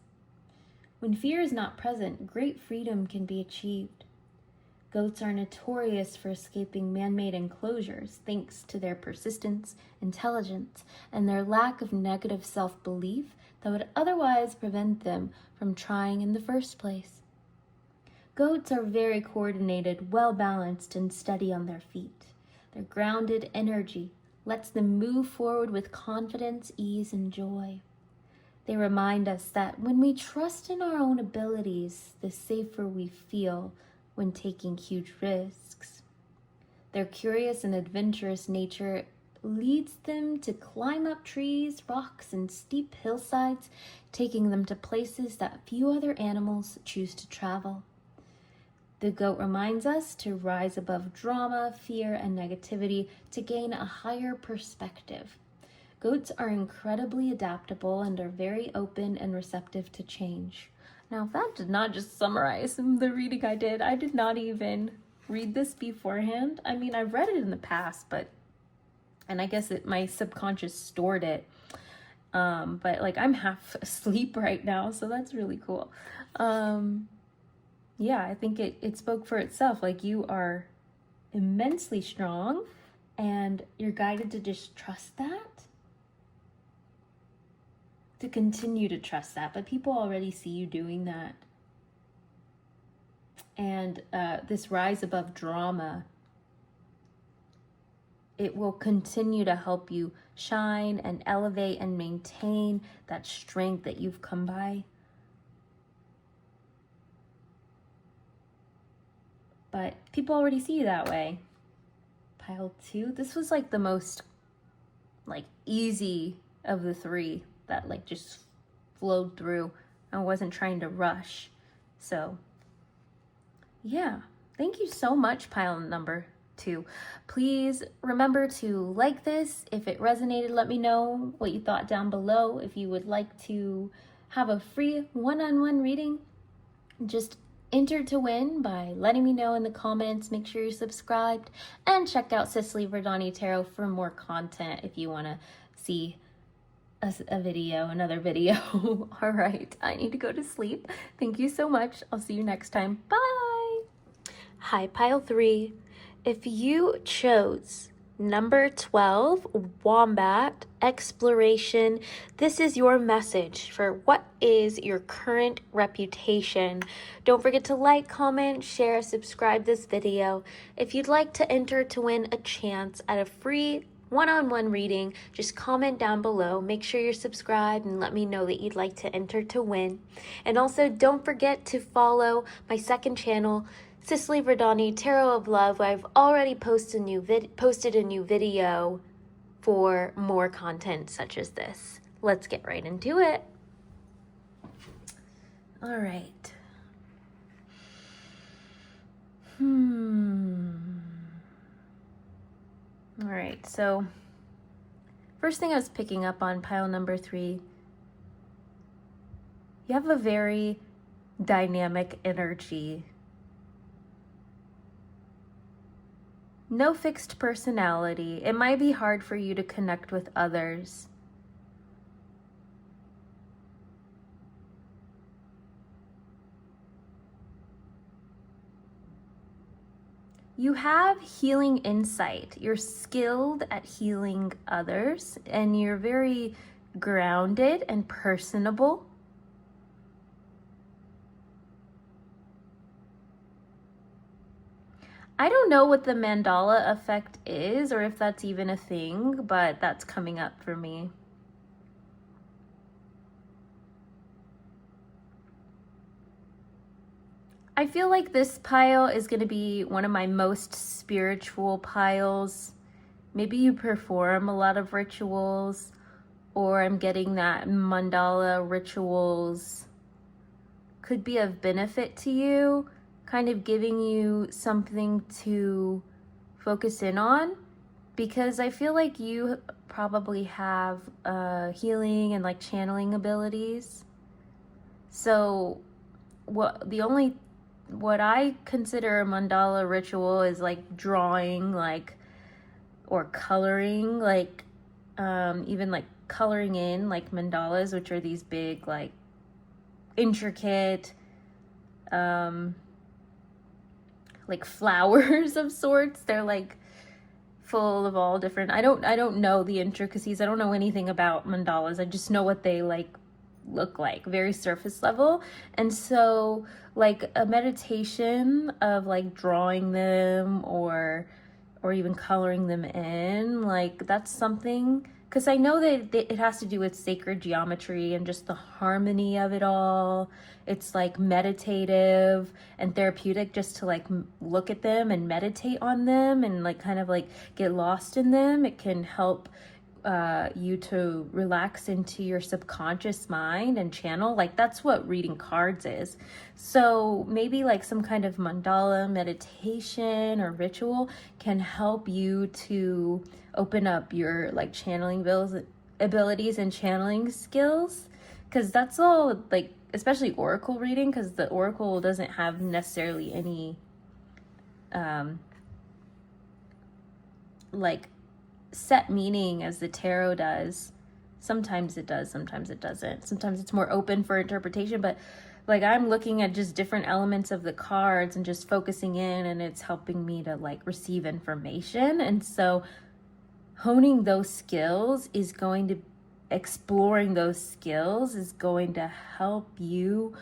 When fear is not present, great freedom can be achieved. Goats are notorious for escaping man-made enclosures thanks to their persistence, intelligence, and their lack of negative self-belief that would otherwise prevent them from trying in the first place. Goats are very coordinated, well-balanced, and steady on their feet. Their grounded energy lets them move forward with confidence, ease, and joy. They remind us that when we trust in our own abilities, the safer we feel when taking huge risks. Their curious and adventurous nature leads them to climb up trees, rocks, and steep hillsides, taking them to places that few other animals choose to travel. The goat reminds us to rise above drama, fear, and negativity to gain a higher perspective. Goats are incredibly adaptable and are very open and receptive to change. Now, that did not just summarize the reading I did. I did not even read this beforehand. I mean, I've read it in the past, and I guess my subconscious stored it. But like, I'm half asleep right now, so that's really cool. Yeah, I think it spoke for itself. Like, you are immensely strong, and you're guided to just trust that. To continue to trust that, but people already see you doing that. And this rise above drama, it will continue to help you shine and elevate and maintain that strength that you've come by. But people already see you that way. Pile 2, this was like the most easy of the 3 that just flowed through. I wasn't trying to rush. So yeah, thank you so much, pile number 2. Please remember to like this. If it resonated, let me know what you thought down below. If you would like to have a free one-on-one reading, just enter to win by letting me know in the comments. Make sure you're subscribed, and check out Cicely Verdani Tarot for more content if you want to see another video. All right, I need to go to sleep. Thank you so much. I'll see you next time. Bye. Hi, pile 3. If you chose number 12, Wombat, Exploration, this is your message for what is your current reputation. Don't forget to like, comment, share, subscribe this video. If you'd like to enter to win a chance at a free one-on-one reading, just comment down below. Make sure you're subscribed and let me know that you'd like to enter to win. And also, don't forget to follow my second channel, Cicely Verdani Tarot of Love, where I've already posted a new video for more content such as this. Let's get right into it. All right. All right, so first thing I was picking up on, pile number 3, you have a very dynamic energy. No fixed personality. It might be hard for you to connect with others. You have healing insight. You're skilled at healing others, and you're very grounded and personable. I don't know what the mandala effect is or if that's even a thing, but that's coming up for me. I feel like this pile is going to be one of my most spiritual piles. Maybe you perform a lot of rituals, or I'm getting that mandala rituals could be of benefit to you, kind of giving you something to focus in on, because I feel like you probably have healing and like channeling abilities. So what I consider a mandala ritual is like drawing, like, or coloring, like even like coloring in like mandalas, which are these big, like, intricate like flowers of sorts. They're like full of all different, I don't know the intricacies. I don't know anything about mandalas. I just know what they like look like, very surface level. And so like a meditation of like drawing them or even coloring them in, like that's something, because I know that it has to do with sacred geometry and just the harmony of it all. It's like meditative and therapeutic just to like look at them and meditate on them and like kind of like get lost in them. It can help you to relax into your subconscious mind and channel. Like that's what reading cards is. So maybe like some kind of mandala meditation or ritual can help you to open up your like channeling abilities and channeling skills, because that's all, like, especially oracle reading, because the oracle doesn't have necessarily any like set meaning as the tarot does. Sometimes it does, sometimes it doesn't. Sometimes it's more open for interpretation, but like I'm looking at just different elements of the cards and just focusing in, and it's helping me to like receive information. And so honing those skills is going to, exploring those skills is going to help you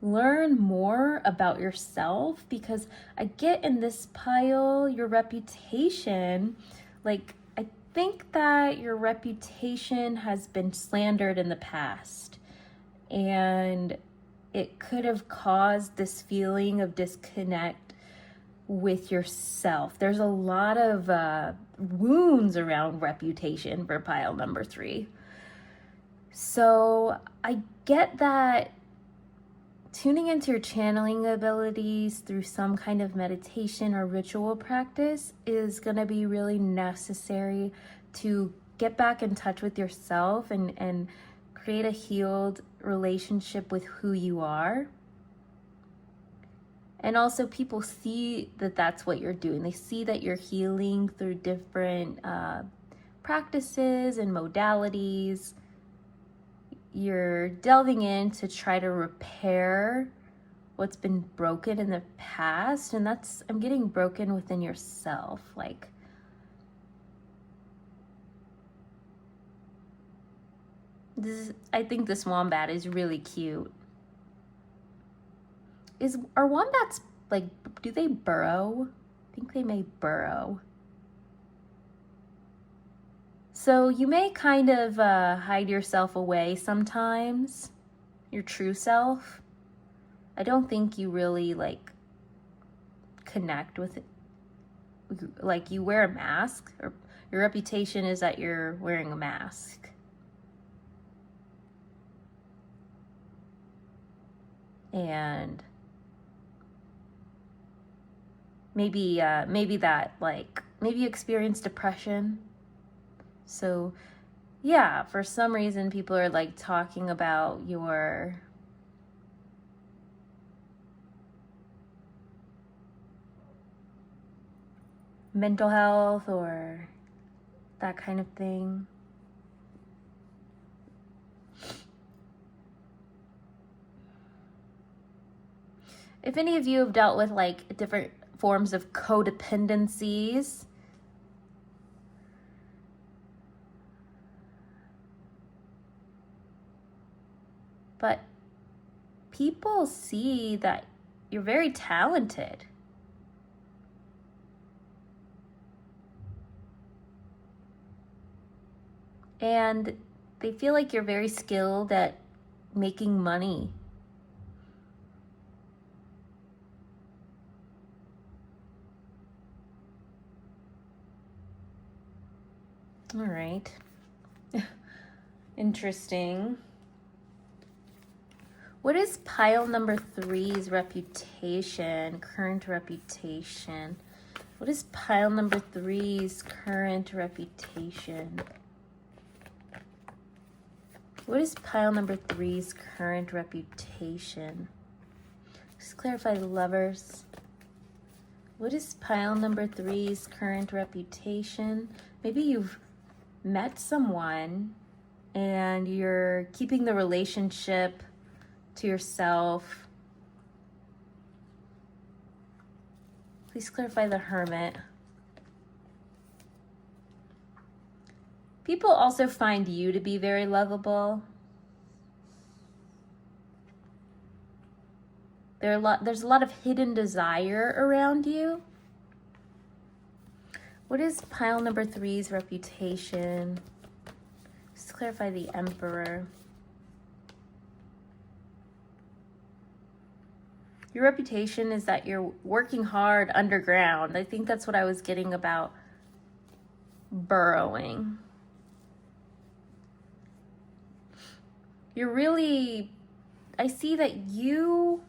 learn more about yourself, because I get in this pile your reputation. Like, I think that your reputation has been slandered in the past, and it could have caused this feeling of disconnect with yourself. There's a lot of wounds around reputation for pile number 3. So I get that tuning into your channeling abilities through some kind of meditation or ritual practice is going to be really necessary to get back in touch with yourself and create a healed relationship with who you are. And also people see that that's what you're doing. They see that you're healing through different practices and modalities. You're delving in to try to repair what's been broken in the past, and that's, I'm getting broken within yourself. Like, I think this wombat is really cute. Are wombats, like, do they burrow? I think they may burrow. So you may kind of hide yourself away sometimes, your true self. I don't think you really like connect with it. Like, you wear a mask, or your reputation is that you're wearing a mask. And maybe that, like, maybe you experience depression. So yeah, for some reason people are like talking about your mental health or that kind of thing. If any of you have dealt with like different forms of codependencies, but people see that you're very talented. And they feel like you're very skilled at making money. All right. Interesting. What is pile number 3's reputation, current reputation? What is pile number 3's current reputation? What is pile number 3's current reputation? Just clarify the Lovers. What is pile number 3's current reputation? Maybe you've met someone and you're keeping the relationship to yourself. Please clarify the Hermit. People also find you to be very lovable. There's a lot of hidden desire around you. What is pile number 3's reputation? Just clarify the Emperor. Your reputation is that you're working hard underground. I think that's what I was getting about burrowing. You're really, I see that you're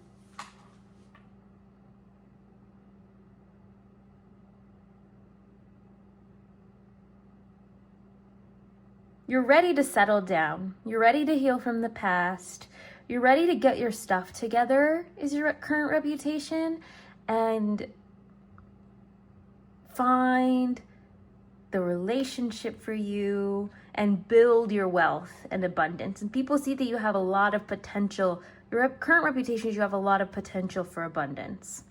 ready to settle down. You're ready to heal from the past. You're ready to get your stuff together, is your current reputation, and find the relationship for you and build your wealth and abundance. And people see that you have a lot of potential. Your current reputation is you have a lot of potential for abundance.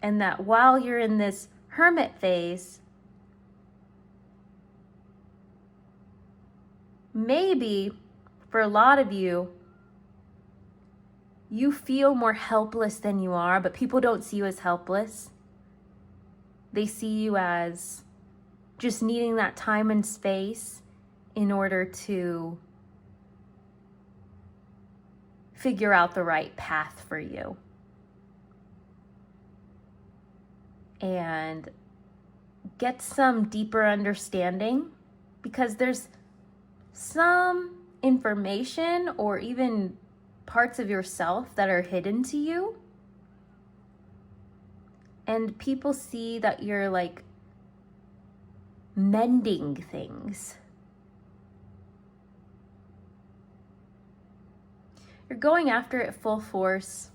And that while you're in this hermit phase, maybe for a lot of you, you feel more helpless than you are, but people don't see you as helpless. They see you as just needing that time and space in order to figure out the right path for you. And get some deeper understanding, because there's some information or even parts of yourself that are hidden to you. And people see that you're like mending things. You're going after it full force.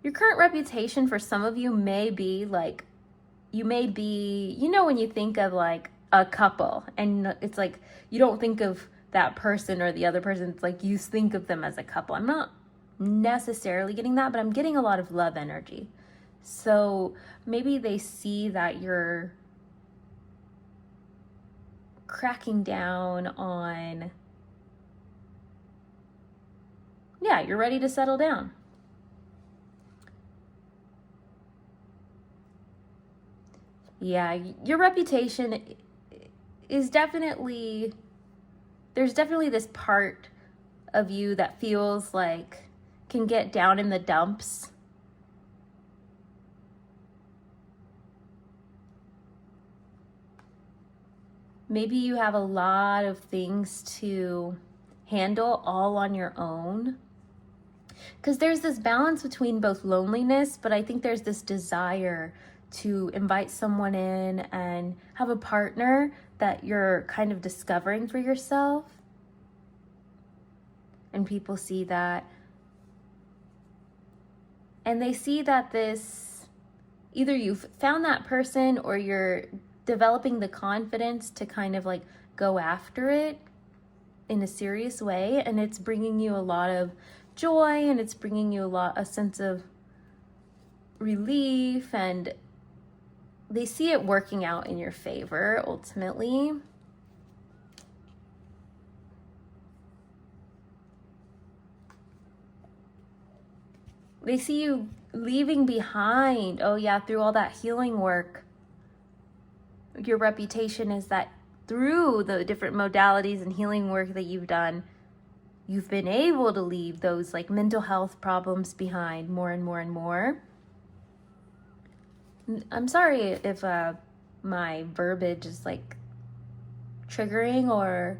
Your current reputation for some of you may be like, you may be, you know, when you think of like a couple and it's like, you don't think of that person or the other person. It's like you think of them as a couple. I'm not necessarily getting that, but I'm getting a lot of love energy. So maybe they see that you're cracking down on, yeah, you're ready to settle down. Yeah, your reputation is definitely, there's definitely this part of you that feels like can get down in the dumps. Maybe you have a lot of things to handle all on your own. Because there's this balance between both loneliness, but I think there's this desire to invite someone in and have a partner that you're kind of discovering for yourself. And people see that. And they see that this, either you've found that person or you're developing the confidence to kind of like go after it in a serious way. And it's bringing you a lot of joy, and it's bringing you a sense of relief, and they see it working out in your favor ultimately. They see you leaving behind, oh yeah, through all that healing work, your reputation is that through the different modalities and healing work that you've done, you've been able to leave those like mental health problems behind more and more and more. I'm sorry if my verbiage is like triggering or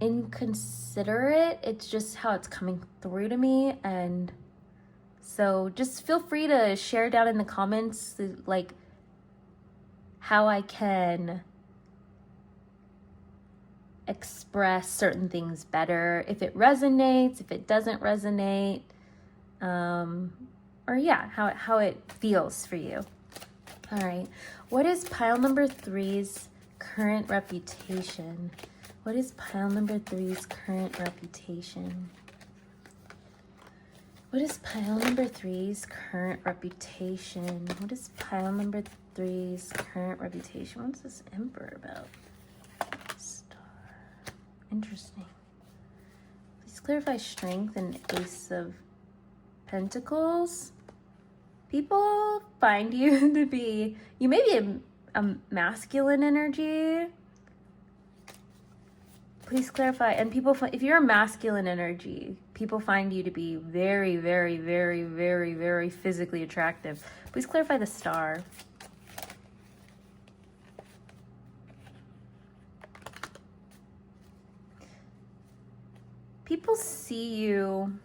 inconsiderate. It's just how it's coming through to me. And so just feel free to share down in the comments like how I can express certain things better, if it resonates, if it doesn't resonate, or yeah, how it feels for you. All right, what is pile number 3's current reputation? What is pile number 3's current reputation? What is pile number 3's current reputation? What is pile number 3's current reputation? What's this Emperor about? Star. Interesting. Please clarify strength and Ace of Pentacles. People find you to be, you may be a masculine energy. Please clarify. And people, if you're a masculine energy, people find you to be very, very, very, very, very physically attractive. Please clarify the Star. People see you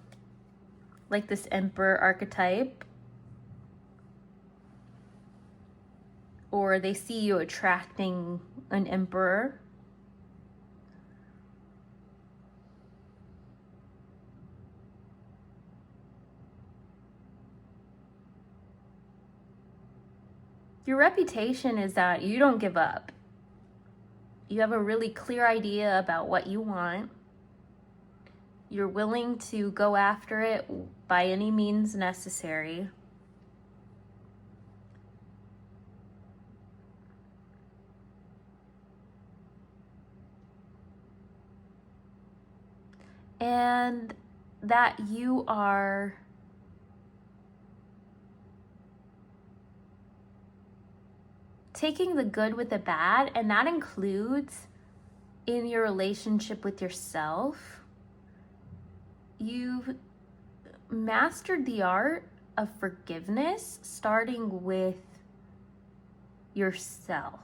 like this Emperor archetype, or they see you attracting an Emperor. Your reputation is that you don't give up. You have a really clear idea about what you want. You're willing to go after it by any means necessary. And that you are taking the good with the bad, and that includes in your relationship with yourself. You've mastered the art of forgiveness, starting with yourself.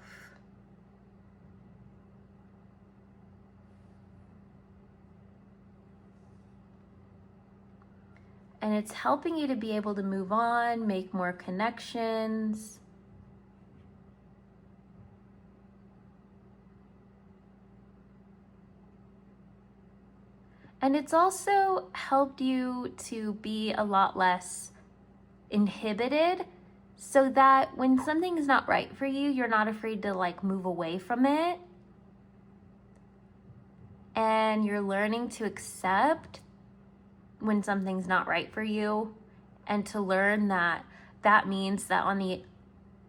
And it's helping you to be able to move on, make more connections. And it's also helped you to be a lot less inhibited, so that when something's not right for you, you're not afraid to like move away from it. And you're learning to accept when something's not right for you, and to learn that that means that on the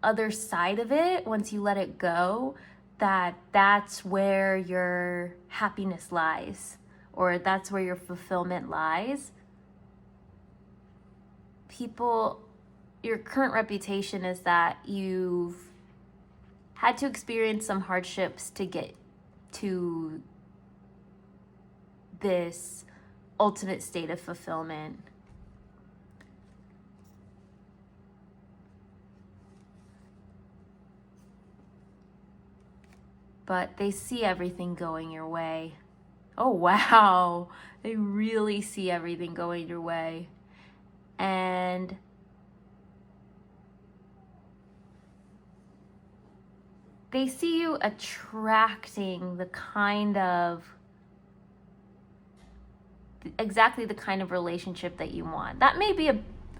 other side of it, once you let it go, that's where your happiness lies, or that's where your fulfillment lies. People, your current reputation is that you've had to experience some hardships to get to this ultimate state of fulfillment. But they see everything going your way. Oh, wow. They really see everything going your way. And they see you attracting exactly the kind of relationship that you want. That may be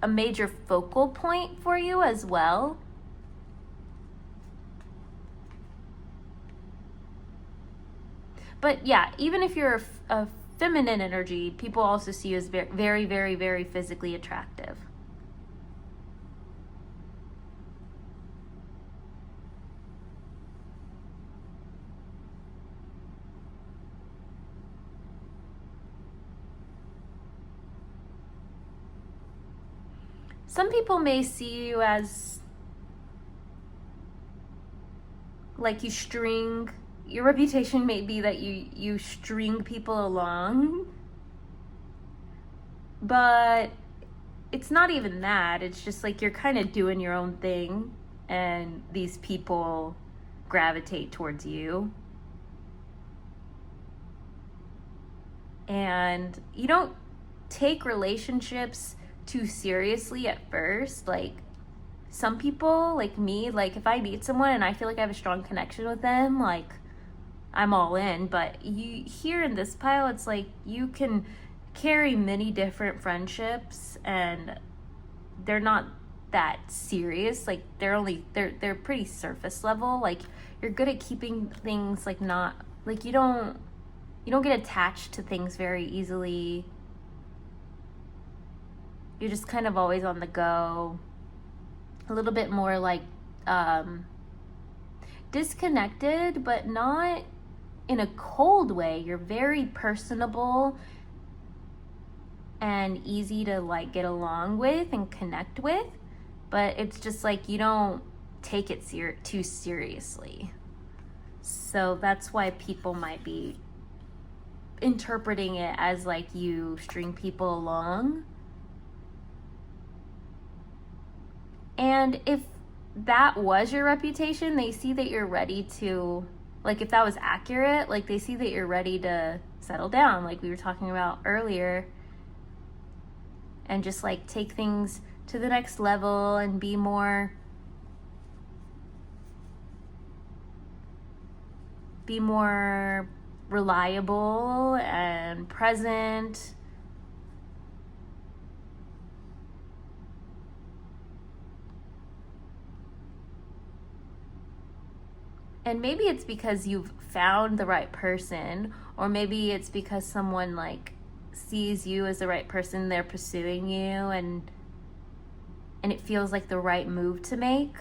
a major focal point for you as well. But yeah, even if you're a feminine energy, people also see you as very, very, very, very physically attractive. Some people may see you as like your reputation may be that you string people along, but it's not even that. It's just like you're kind of doing your own thing and these people gravitate towards you. And you don't take relationships too seriously at first. Like some people, like me, like if I meet someone and I feel like I have a strong connection with them, like I'm all in. But you here in this pile, it's like you can carry many different friendships and they're not that serious. Like they're pretty surface level. Like you're good at keeping things like not like you don't get attached to things very easily. You're just kind of always on the go. A little bit more like disconnected, but not in a cold way. You're very personable and easy to like get along with and connect with, but it's just like you don't take it too seriously. So that's why people might be interpreting it as like you string people along. And if that was your reputation, they see that you're ready to, like if that was accurate, like they see that you're ready to settle down, like we were talking about earlier, and just like take things to the next level and be more reliable and present. And maybe it's because you've found the right person, or maybe it's because someone like sees you as the right person, they're pursuing you, and it feels like the right move to make.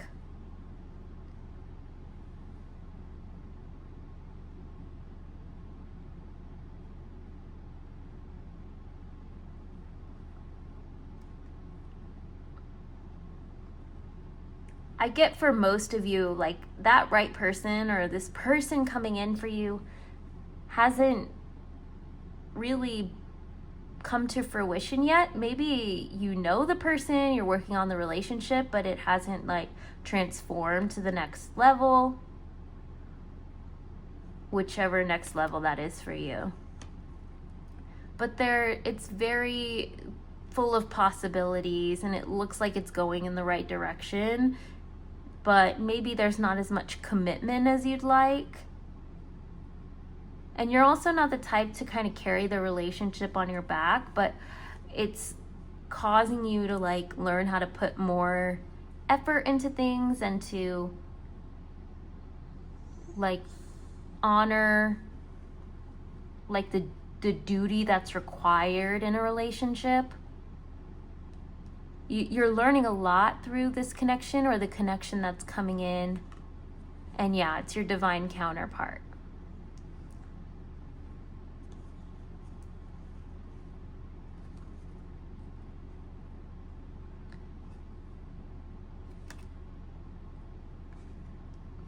I get for most of you, like that right person or this person coming in for you hasn't really come to fruition yet. Maybe you know the person, you're working on the relationship, but it hasn't like transformed to the next level, whichever next level that is for you. But it's very full of possibilities and it looks like it's going in the right direction, but maybe there's not as much commitment as you'd like. And you're also not the type to kind of carry the relationship on your back, but it's causing you to like learn how to put more effort into things and to like honor like the duty that's required in a relationship. You're learning a lot through this connection or the connection that's coming in. And yeah, it's your divine counterpart.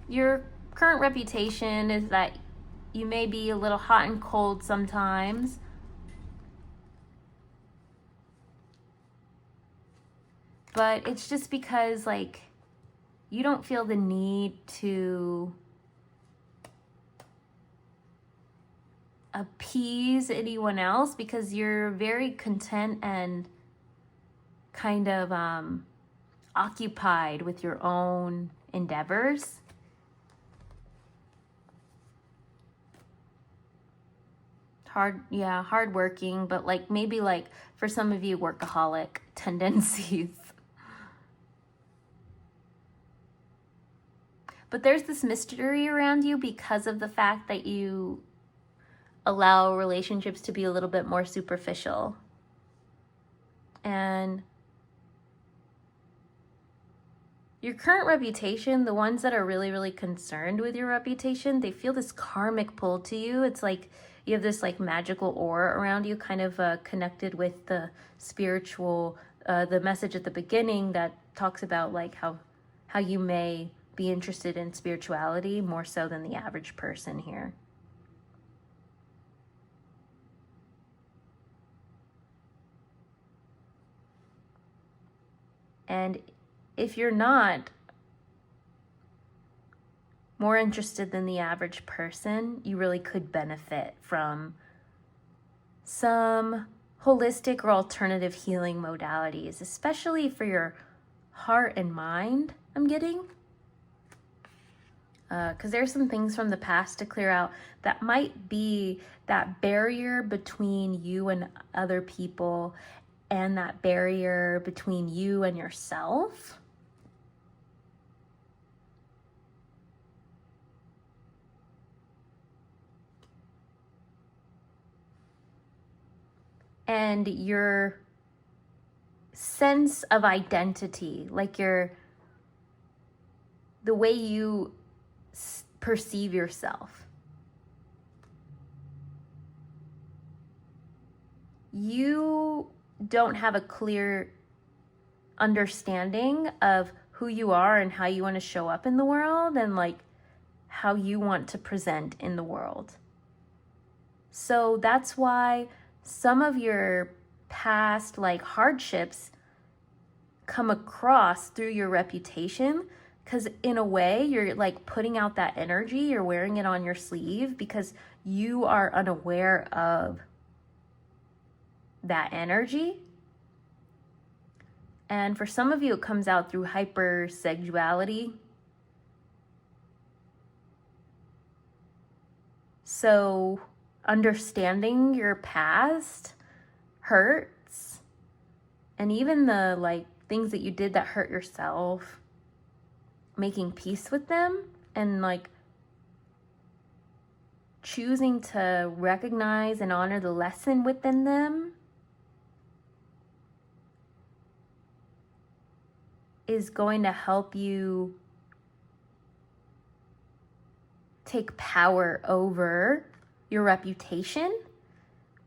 Your current reputation is that you may be a little hot and cold sometimes. But it's just because like you don't feel the need to appease anyone else because you're very content and kind of occupied with your own endeavors. Hardworking, but like maybe like for some of you, workaholic tendencies. But there's this mystery around you because of the fact that you allow relationships to be a little bit more superficial. And your current reputation, the ones that are really, really concerned with your reputation, they feel this karmic pull to you. It's like you have this like magical aura around you, kind of connected with the spiritual, the message at the beginning that talks about like how you may be interested in spirituality more so than the average person here. And if you're not more interested than the average person, you really could benefit from some holistic or alternative healing modalities, especially for your heart and mind, I'm getting. Because there's some things from the past to clear out that might be that barrier between you and other people, and that barrier between you and yourself. And your sense of identity, like the way you perceive yourself. You don't have a clear understanding of who you are and how you want to show up in the world, and like how you want to present in the world. So that's why some of your past like hardships come across through your reputation, because in a way you're like putting out that energy, you're wearing it on your sleeve because you are unaware of that energy. And for some of you, it comes out through hypersexuality. So understanding your past hurts, and even the like things that you did that hurt yourself, making peace with them and like choosing to recognize and honor the lesson within them is going to help you take power over your reputation,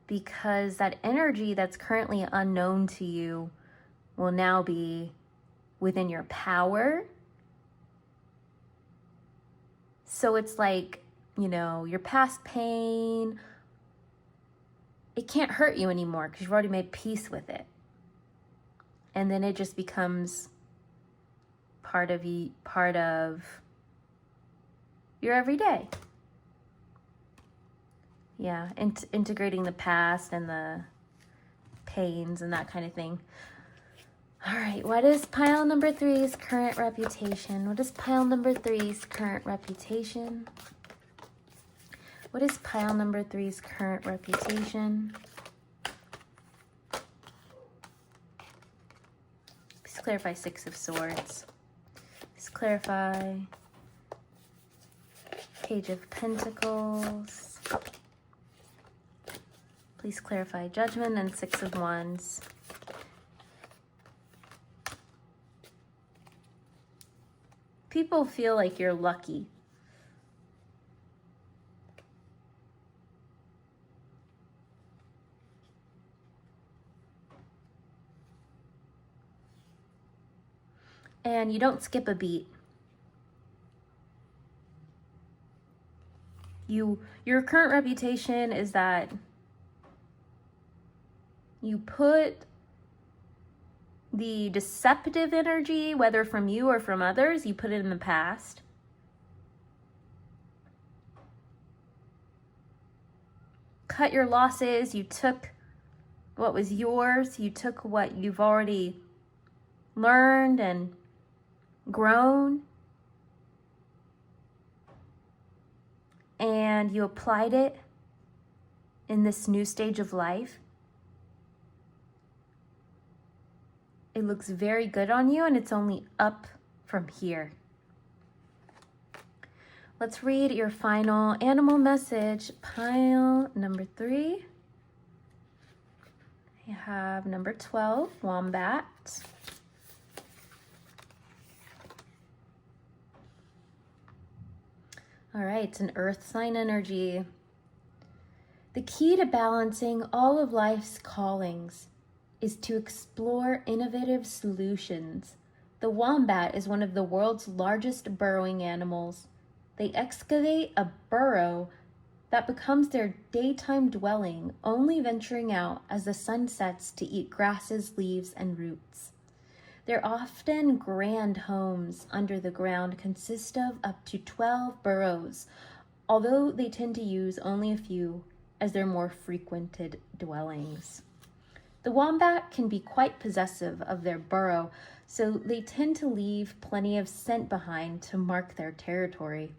because that energy that's currently unknown to you will now be within your power. So it's like, you know, your past pain, it can't hurt you anymore because you've already made peace with it. And then it just becomes part of your everyday. Yeah, integrating the past and the pains and that kind of thing. All right, what is pile number 3's current reputation? What is pile number 3's current reputation? What is pile number 3's current reputation? Please clarify 6 of Swords. Please clarify Page of Pentacles. Please clarify Judgment and 6 of Wands. People feel like you're lucky. And you don't skip a beat. Your current reputation is that you put the deceptive energy, whether from you or from others, you put it in the past. Cut your losses. You took what was yours. You took what you've already learned and grown, and you applied it in this new stage of life. It looks very good on you, and it's only up from here. Let's read your final animal message, pile number 3. I have number 12, Wombat. All right, it's an earth sign energy. The key to balancing all of life's callings is to explore innovative solutions The wombat is one of the world's largest burrowing animals. They excavate a burrow that becomes their daytime dwelling, only venturing out as the sun sets to eat grasses, leaves, and roots. Their often grand homes under the ground consist of up to 12 burrows, although they tend to use only a few as their more frequented dwellings. The wombat can be quite possessive of their burrow, so they tend to leave plenty of scent behind to mark their territory.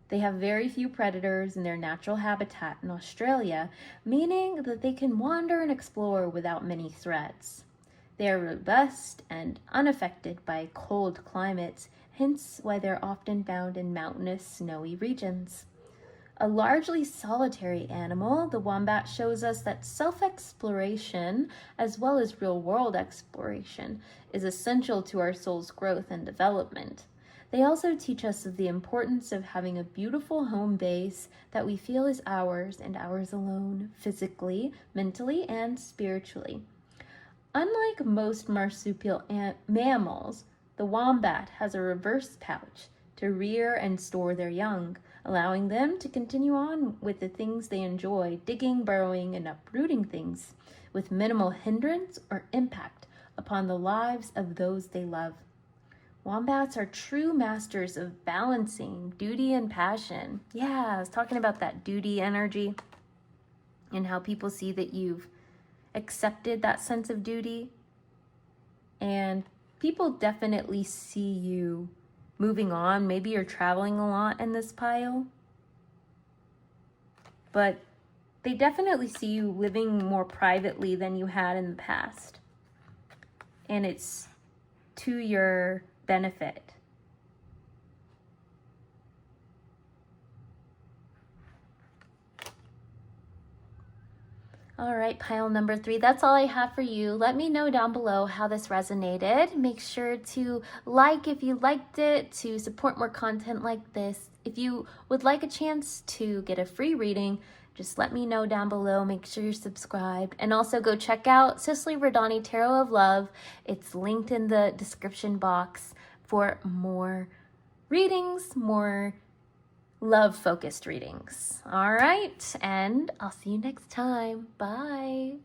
They have very few predators in their natural habitat in Australia, meaning that they can wander and explore without many threats. They are robust and unaffected by cold climates, hence why they're often found in mountainous, snowy regions. A largely solitary animal, the wombat shows us that self-exploration, as well as real-world exploration, is essential to our soul's growth and development. They also teach us of the importance of having a beautiful home base that we feel is ours and ours alone, physically, mentally, and spiritually. Unlike most marsupial mammals, the wombat has a reverse pouch to rear and store their young, allowing them to continue on with the things they enjoy, digging, burrowing, and uprooting things, with minimal hindrance or impact upon the lives of those they love. Wombats are true masters of balancing duty and passion. Yeah, I was talking about that duty energy and how people see that you've accepted that sense of duty. And people definitely see you moving on. Maybe you're traveling a lot in this pile, but they definitely see you living more privately than you had in the past. And it's to your benefit. All right, pile number 3, that's all I have for you. Let me know down below how this resonated. Make sure to like if you liked it, to support more content like this. If you would like a chance to get a free reading, just let me know down below. Make sure you're subscribed. And also go check out Cicely Verdani Tarot of Love. It's linked in the description box for more readings, more love-focused readings. All right, and I'll see you next time. Bye.